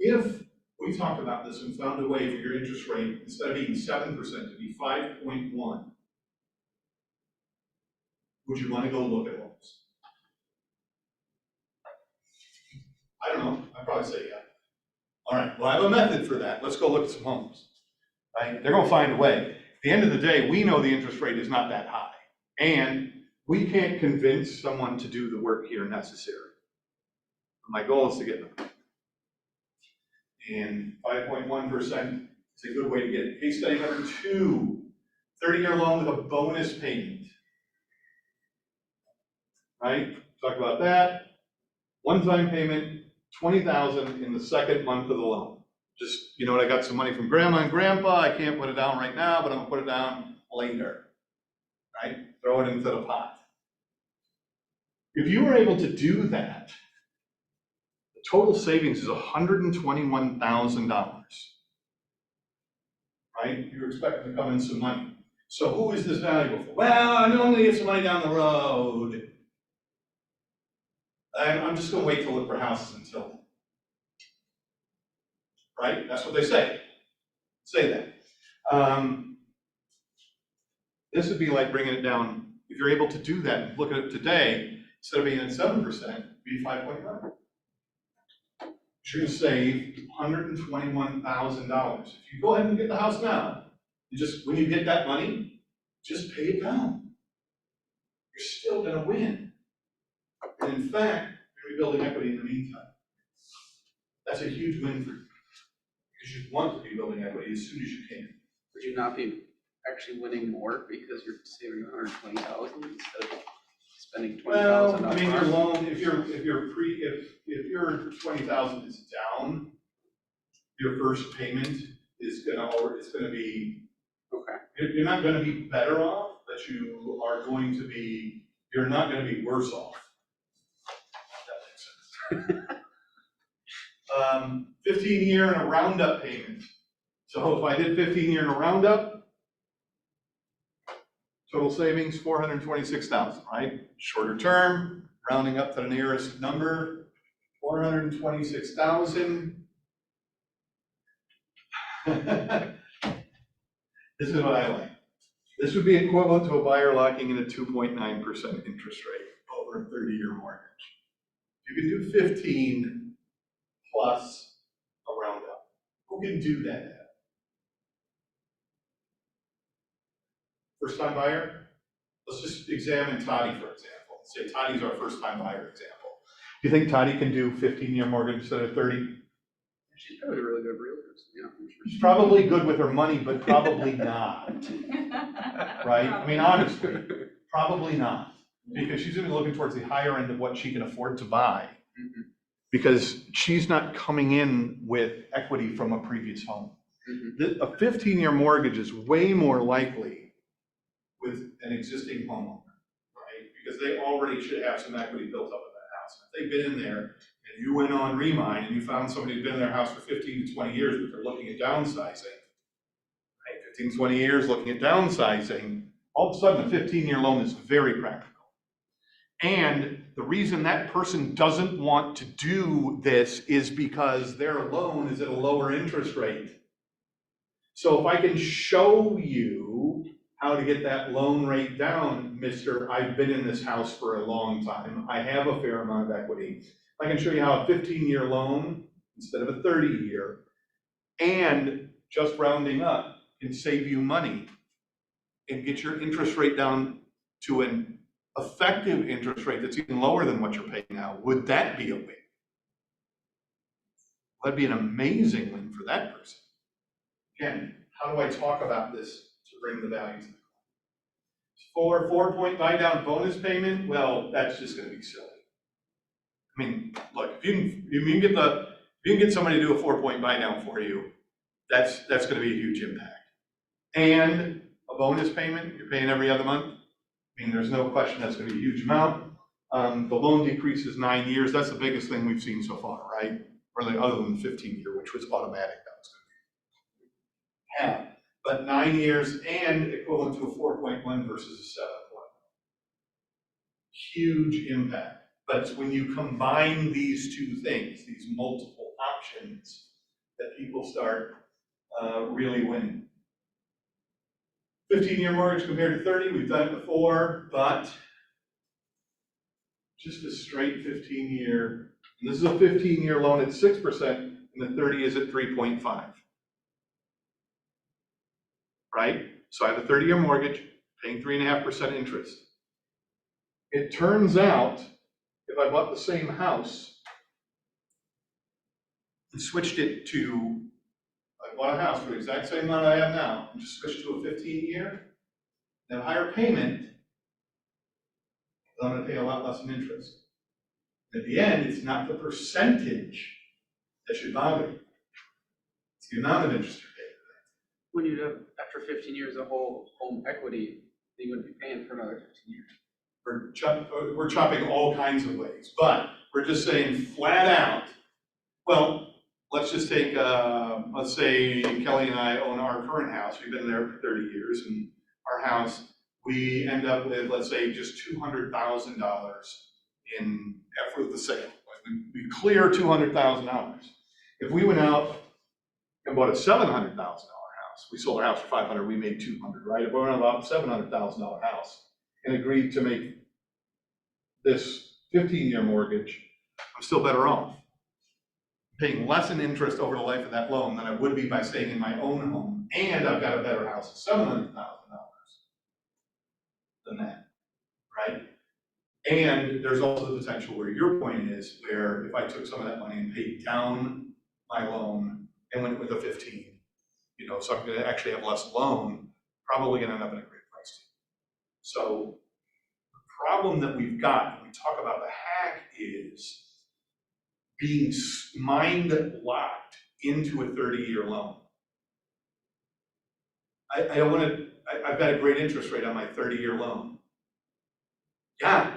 if we talked about this and found a way for your interest rate, instead of being 7% to be 5.1, would you want to go look at homes? I don't know, I'd probably say yeah. All right, well, I have a method for that. Let's go look at some homes, right? They're gonna find a way. At the end of the day, we know the interest rate is not that high. And we can't convince someone to do the work here necessary. My goal is to get them. And 5.1% is a good way to get it. Case study number 2, 30-year loan with a bonus payment. Right, talk about that. One-time payment, $20,000 in the 2nd month of the loan. Just, you know what, I got some money from grandma and grandpa, I can't put it down right now, but I'm gonna put it down later, right? Throw it into the pot. If you were able to do that, the total savings is $121,000, right? You're expecting to come in some money. So who is this valuable for? Well, I know I'm gonna get some money down the road. I'm just gonna wait to look for houses until then. Right? That's what they say. Say that. This would be like bringing it down. If you're able to do that and look at it today, instead of being at 7%, be 5.9. You're gonna save $121,000. If you go ahead and get the house now, when you get that money, just pay it down. You're still gonna win. And in fact, you're building equity in the meantime. That's a huge win for you. Because you want to be building equity as soon as you can. Would you not be actually winning more because you're saving $120,000 instead of spending $20,000 Well, upfront? I mean, your loan, if your 20,000 is down, your first payment is gonna be, Okay. you're not gonna be better off, but you're not gonna be worse off. If that makes sense. 15-year and a roundup payment. So if I did 15-year and a roundup, total savings, $426,000, right? Shorter term, rounding up to the nearest number, $426,000. This is what I like. This would be equivalent to a buyer locking in a 2.9% interest rate over a 30-year mortgage. You can do 15 plus a roundup. Who can do that now? First time buyer? Let's just examine Toddy, for example. Say Toddy's our first time buyer example. Do you think Toddy can do 15-year mortgage instead of 30? She's probably a really good realtor, so yeah, I'm sure. She's probably good with her money, but probably not, right? I mean, honestly, probably not. Because she's gonna be looking towards the higher end of what she can afford to buy. Mhm. Because she's not coming in with equity from a previous home. Mhm. A 15-year mortgage is way more likely with an existing homeowner, right? Because they already should have some equity built up in that house. If they've been in there and you went on Remine and you found somebody who's been in their house for 15 to 20 years, but they're looking at downsizing, right? 15, 20 years looking at downsizing, all of a sudden a 15-year loan is very practical. And the reason that person doesn't want to do this is because their loan is at a lower interest rate. So if I can show you how to get that loan rate down, Mr. I've been in this house for a long time, I have a fair amount of equity. I can show you how a 15-year loan instead of a 30-year, and just rounding up, can save you money and get your interest rate down to an effective interest rate that's even lower than what you're paying now. Would that be a win? That'd be an amazing win for that person. Again, how do I talk about this to bring the value to the client? 4-point buy down bonus payment, well, that's just gonna be silly. I mean, look, if you can get somebody to do a 4-point buy down for you, that's gonna be a huge impact. And a bonus payment, you're paying every other month. I mean, there's no question that's gonna be a huge amount. The loan decreases 9 years. That's the biggest thing we've seen so far, right? Really, other than the 15-year, which was automatic. That was gonna be. Yeah, but 9 years and equivalent to a 4.1 versus a 7.1. Huge impact. But when you combine these two things, these multiple options, that people start really winning. 15-year mortgage compared to 30, we've done it before, but just a straight 15-year, and this is a 15-year loan at 6%, and the 30 is at 3.5. Right? So I have a 30-year mortgage, paying 3.5% interest. It turns out, if I bought the same house and switched it to, I bought a house for the exact same amount I have now, and just switched to a 15-year, then higher payment, I'm gonna pay a lot less in interest. At the end, it's not the percentage that should bother you. It's the amount of interest you're paying. When you'd have, after 15 years of whole home equity, then you wouldn't be paying for another 15 years. We're chopping all kinds of ways, but we're just saying flat out, well, let's just take, let's say Kelly and I own our current house. We've been there for 30 years, and our house, we end up with, let's say, just $200,000 in, for the sale. We clear $200,000. If we went out and bought a $700,000 house, we sold our house for $500,000, we made $200,000, right? If we went about $700,000 house and agreed to make this 15-year mortgage, I'm still better off paying less in interest over the life of that loan than I would be by staying in my own home, and I've got a better house at $700,000 than that, right? And there's also the potential where your point is, where if I took some of that money and paid down my loan and went with a 15, so I'm gonna actually have less loan, probably gonna end up in a great place. So the problem that we've got when we talk about the hack is being mind locked into a 30-year loan. I don't want to, I've got a great interest rate on my 30-year loan. Yeah,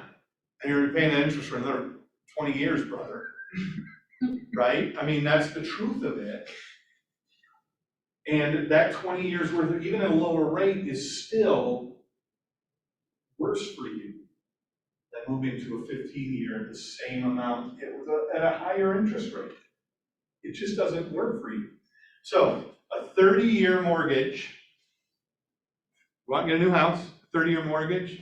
and you're paying that interest for another 20 years, brother. Right? I mean, that's the truth of it. And that 20 years worth of, even at a lower rate, is still worse for you than moving to a 15-year at the same amount at a higher interest rate. It just doesn't work for you. So a 30-year mortgage, you want to get a new house, 30-year mortgage,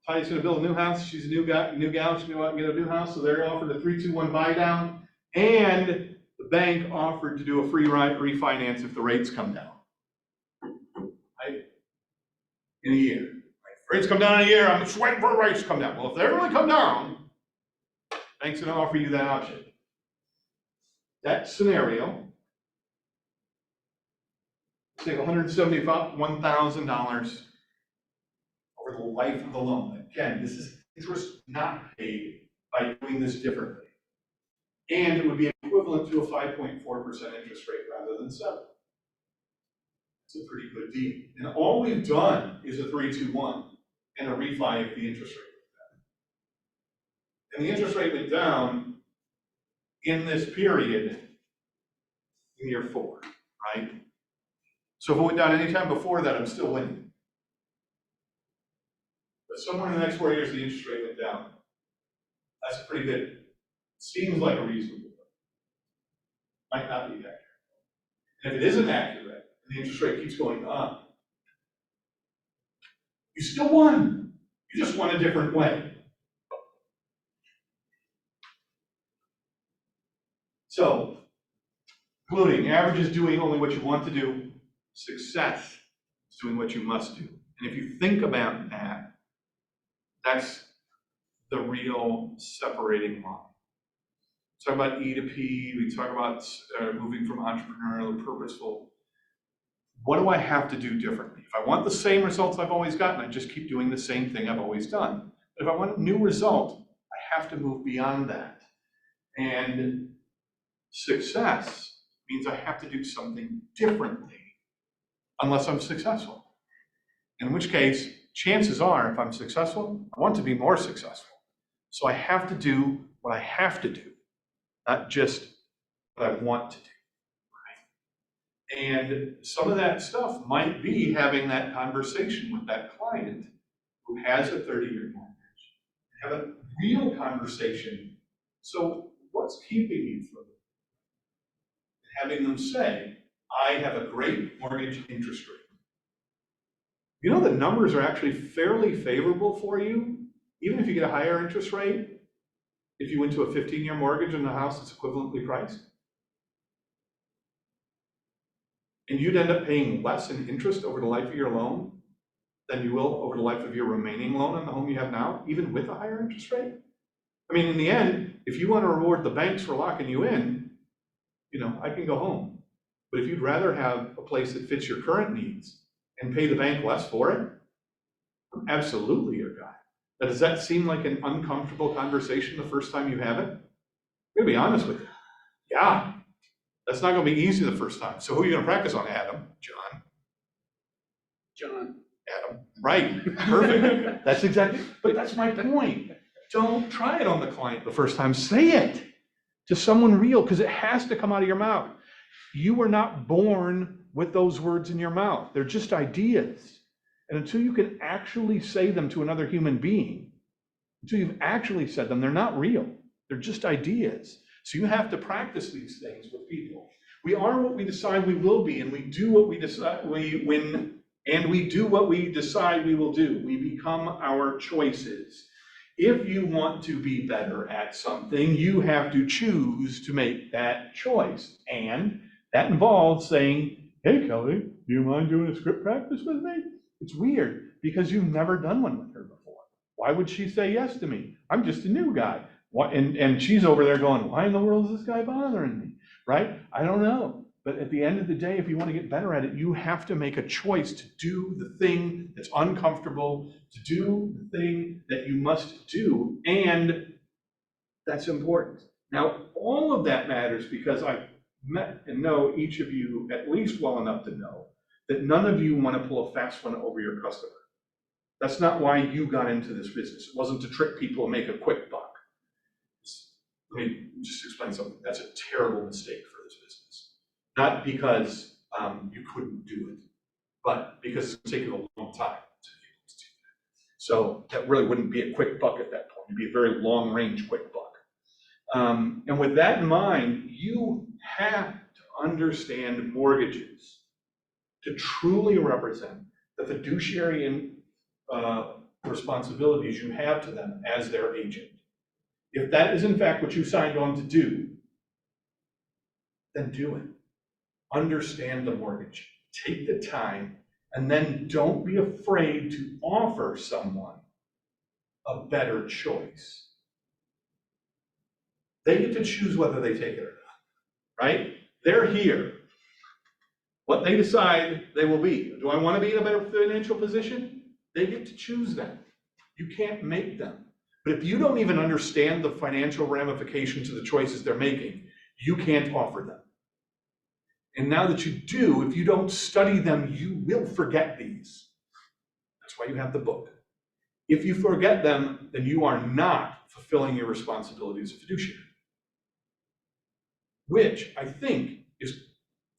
Tati's gonna build a new house, she's a new gal, she's gonna go out and get a new house, so they're offered a 3-2-1 buy down. And the bank offered to do a free refinance if the rates come down. Right? In a year. Right? If rates come down in a year, I'm just waiting for rates to come down. Well, if they really come down, bank's gonna offer you that option. That scenario, save $171,000 over the life of the loan. Again, these were not paid by doing this differently. And it would be equivalent to a 5.4% interest rate rather than 7. It's a pretty good deal. And all we've done is a 3-2-1 and a refi if the interest rate went down. And the interest rate went down in this period in year 4, right? So if it went down anytime before that, I'm still winning. But somewhere in the next 4 years, the interest rate went down. That's pretty good. Seems like a reasonable number. Might not be accurate. And if it isn't accurate, and the interest rate keeps going up, you still won. You just won a different way. So, concluding, average is doing only what you want to do. Success is doing what you must do. And if you think about that, that's the real separating line. We talk about E to P, we talk about moving from entrepreneurial to purposeful. What do I have to do differently? If I want the same results I've always gotten, I just keep doing the same thing I've always done. But if I want a new result, I have to move beyond that. And success means I have to do something differently unless I'm successful. In which case, chances are, if I'm successful, I want to be more successful. So I have to do what I have to do, not just what I want to do. Right? And some of that stuff might be having that conversation with that client who has a 30-year mortgage. Have a real conversation. So what's keeping you from it? Having them say, I have a great mortgage interest rate. You know, the numbers are actually fairly favorable for you, even if you get a higher interest rate, if you went to a 15-year mortgage in a house that's equivalently priced. And you'd end up paying less in interest over the life of your loan than you will over the life of your remaining loan on the home you have now, even with a higher interest rate. I mean, in the end, if you want to reward the banks for locking you in, you know, I can go home. But if you'd rather have a place that fits your current needs and pay the bank less for it, I'm absolutely your guy. Now, does that seem like an uncomfortable conversation the first time you have it? I'm gonna be honest with you. Yeah, that's not gonna be easy the first time. So who are you gonna practice on, Adam? John. Adam, right, perfect. That's exactly, but that's my point. Don't try it on the client the first time. Say it to someone real, because it has to come out of your mouth. You were not born with those words in your mouth. They're just ideas. And until you can actually say them to another human being, until you've actually said them, they're not real. They're just ideas. So you have to practice these things with people. We are what we decide we will be, and we do what we decide we do what we decide we will do. We become our choices. If you want to be better at something, you have to choose to make that choice. And that involves saying, hey, Kelly, do you mind doing a script practice with me? It's weird because you've never done one with her before. Why would she say yes to me? I'm just a new guy. And she's over there going, why in the world is this guy bothering me? Right? I don't know. But at the end of the day, if you want to get better at it, you have to make a choice to do the thing that's uncomfortable, to do the thing that you must do. And that's important. Now, all of that matters because I've met and know each of you at least well enough to know that none of you want to pull a fast one over your customer. That's not why you got into this business. It wasn't to trick people and make a quick buck. Let me just explain something. That's a terrible mistake for this business. Not because you couldn't do it, but because it's taken a long time to be able to do that. So that really wouldn't be a quick buck at that point. It'd be a very long range quick buck. And with that in mind, you have to understand mortgages to truly represent the fiduciary responsibilities you have to them as their agent. If that is in fact what you signed on to do, then do it. Understand the mortgage, take the time, and then don't be afraid to offer someone a better choice. They get to choose whether they take it or not, right? They're here. What they decide they will be. Do I want to be in a better financial position? They get to choose that. You can't make them. But if you don't even understand the financial ramifications of the choices they're making, you can't offer them. And now that you do, if you don't study them, you will forget these. That's why you have the book. If you forget them, then you are not fulfilling your responsibility as a fiduciary. Which I think is,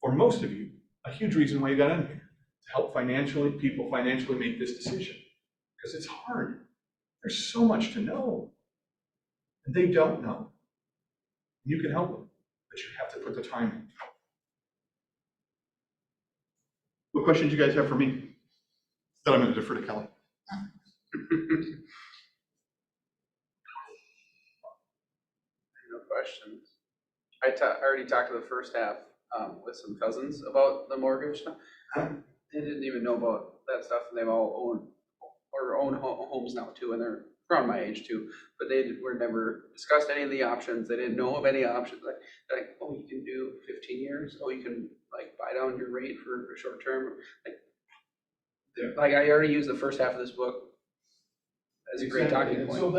for most of you, a huge reason why you got in here. To help people financially make this decision. Because it's hard. There's so much to know. And they don't know. You can help them, but you have to put the time in. What questions you guys have for me? Then I'm going to defer to Kelly. No questions. I already talked to the first half with some cousins about the mortgage stuff. They didn't even know about that stuff, and they've all own homes now too, and they're around my age too. But they were never discussed any of the options. They didn't know of any options. Like, oh, you can do 15 years. Oh, you can like buy down your rate for a short term. Like I already used the first half of this book as a great Exactly. talking And point. so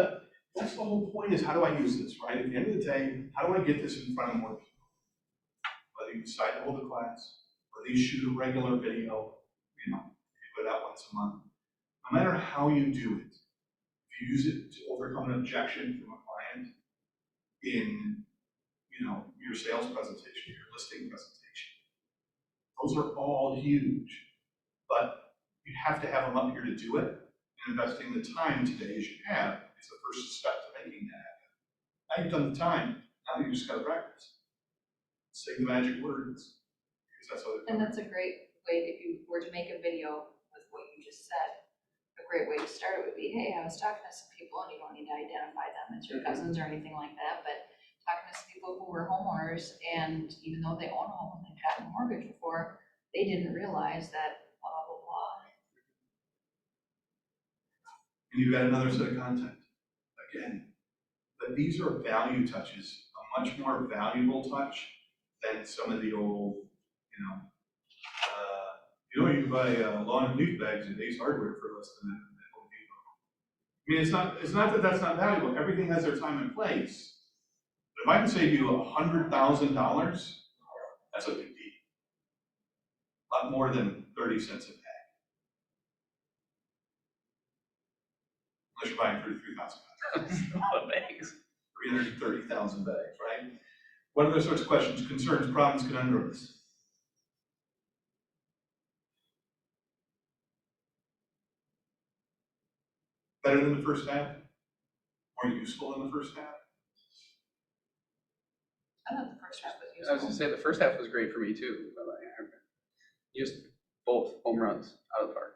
that's the whole point, is how do I use this, right? At the end of the day, how do I get this in front of more people? Whether you decide to hold a class, whether you shoot a regular video, you put it out once a month. No matter how you do it, if you use it to overcome an objection from a client in, your sales presentation, your listing presentation, those are all huge. But you have to have them up here to do it. And investing the time today as you have is the first step to making that happen. Now you've done the time, now you just got to practice. Say the magic words, because that's how And that's a great way, if you were to make a video with what you just said, a great way to start it would be, hey, I was talking to some people, and you don't need to identify them as your cousins or anything like that, but talking to some people who were homeowners, and even though they own a home and they've gotten a mortgage before, they didn't realize that blah, blah, blah. And you've got another set of content. Again, but these are value touches, a much more valuable touch than some of the old, you can buy lawn and leaf bags at Ace Hardware for less than that at Home Depot. I mean, it's not that that's not valuable. Everything has their time and place. But if I can save you $100,000, that's a big deal. A lot more than 30 cents a bag. Unless you're buying 33,000 A lot of bags. 330,000 bags, right? What other sorts of questions, concerns, problems, conundrums? Better than the first half? More useful than the first half? I thought the first half was I was useful. gonna say the first half was great for me too. But just both home runs out of the park.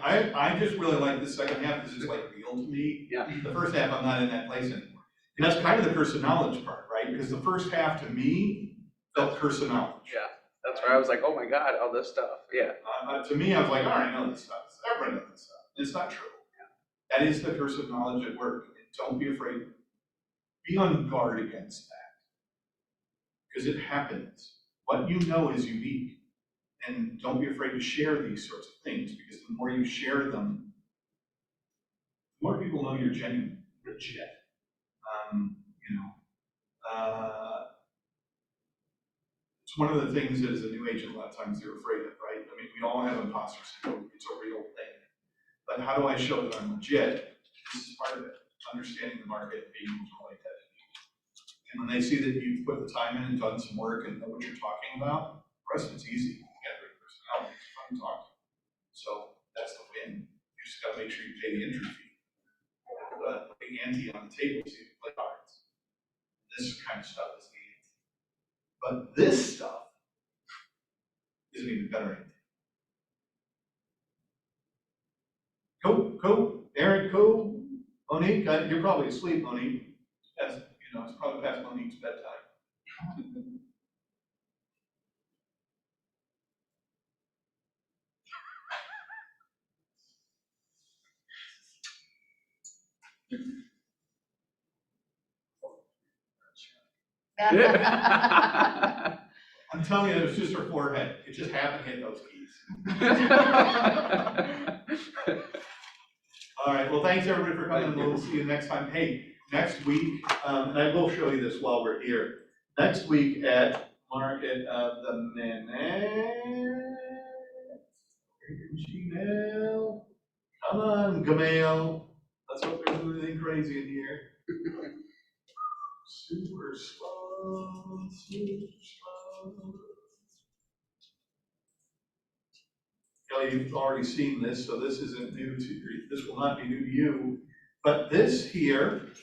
I just really like the second half, because it's like real to me. Yeah. The first half, I'm not in that place anymore. And that's kind of the curse of knowledge part, right? Because the first half to me felt curse of knowledge. Yeah. That's where I was like, oh my God, all this stuff. Yeah. To me, I was like, all right, I know this stuff. Everybody knows this stuff. It's not true. That is the curse of knowledge at work. And don't be afraid. Be on guard against that. Because it happens. What you know is unique. And don't be afraid to share these sorts of things, because the more you share them, the more people know you're genuine, legit. It's one of the things that as a new agent, a lot of times they're afraid of, right? I mean, we all have imposter syndrome. It's a real thing. But how do I show that I'm legit? This is part of it. Understanding the market, being able to relate that to people. And when they see that you've put the time in and done some work and know what you're talking about, the rest of it's easy. You get a great personality. It's fun to talk to. So that's the win. You just got to make sure you pay the entry fee. Put the ante on the table so you can play cards. This kind of stuff is the ante. But this stuff isn't even better ante. Cool. Aaron, cool? Monique, you're probably asleep, Monique. It's probably past Monique's bedtime. I'm telling you, it was just her forehead. It just happened to hit those keys. All right, well, thanks everybody for coming. We'll see you next time. Hey, next week, and I will show you this while we're here. Next week at Market of the Minute. Gmail. Come on, Gmail. Let's hope there's anything crazy in here. Super slow, super slow. Kelly, you've already seen this, so this isn't new to you. This will not be new to you. But this here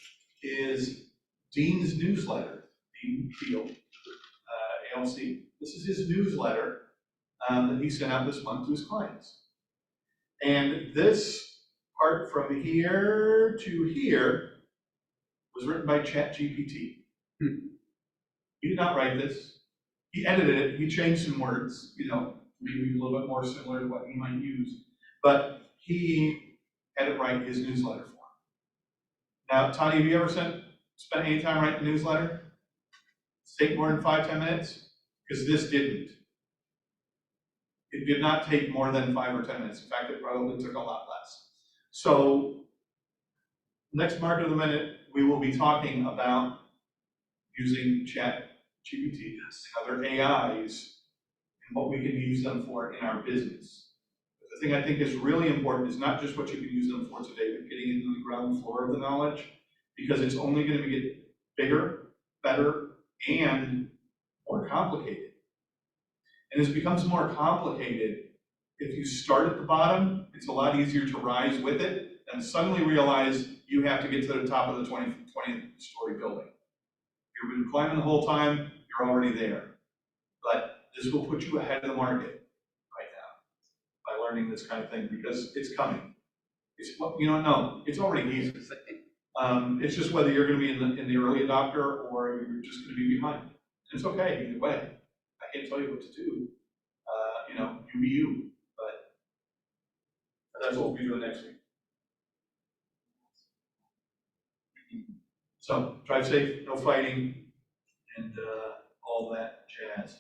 is Dean's newsletter, Dean Field, ALC. This is his newsletter that he sent out this month to his clients. And this part from here to here was written by ChatGPT. He did not write this. He edited it. He changed some words, maybe a little bit more similar to what he might use. But he had it write his newsletter for him. Now, Tony, have you ever spent any time writing a newsletter? Does it take more than 5-10 minutes? Because this didn't. It did not take more than 5 or 10 minutes. In fact, it probably took a lot less. So, next Market of the Minute, we will be talking about using ChatGPT and other AIs and what we can use them for in our business. But the thing I think is really important is not just what you can use them for today, but getting into the ground floor of the knowledge, because it's only going to get bigger, better, and more complicated. And as it becomes more complicated, if you start at the bottom, it's a lot easier to rise with it and suddenly realize you have to get to the top of the 20th story building. You've been climbing the whole time, you're already there. But this will put you ahead of the market right now by learning this kind of thing, because it's coming. It's already easy. It's just whether you're going to be in the early adopter or you're just going to be behind. It's okay either way. I can't tell you what to do. You be you. But that's what we'll be doing next week. So drive safe, no fighting, and all that jazz.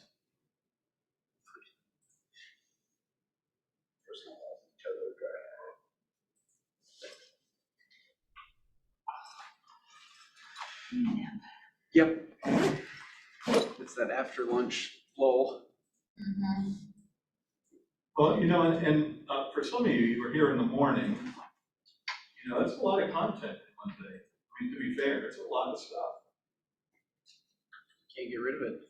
Yep. It's that after lunch lull. Well, and for some of you were here in the morning, that's a lot of content in one day. I mean, to be fair, it's a lot of stuff. Can't get rid of it.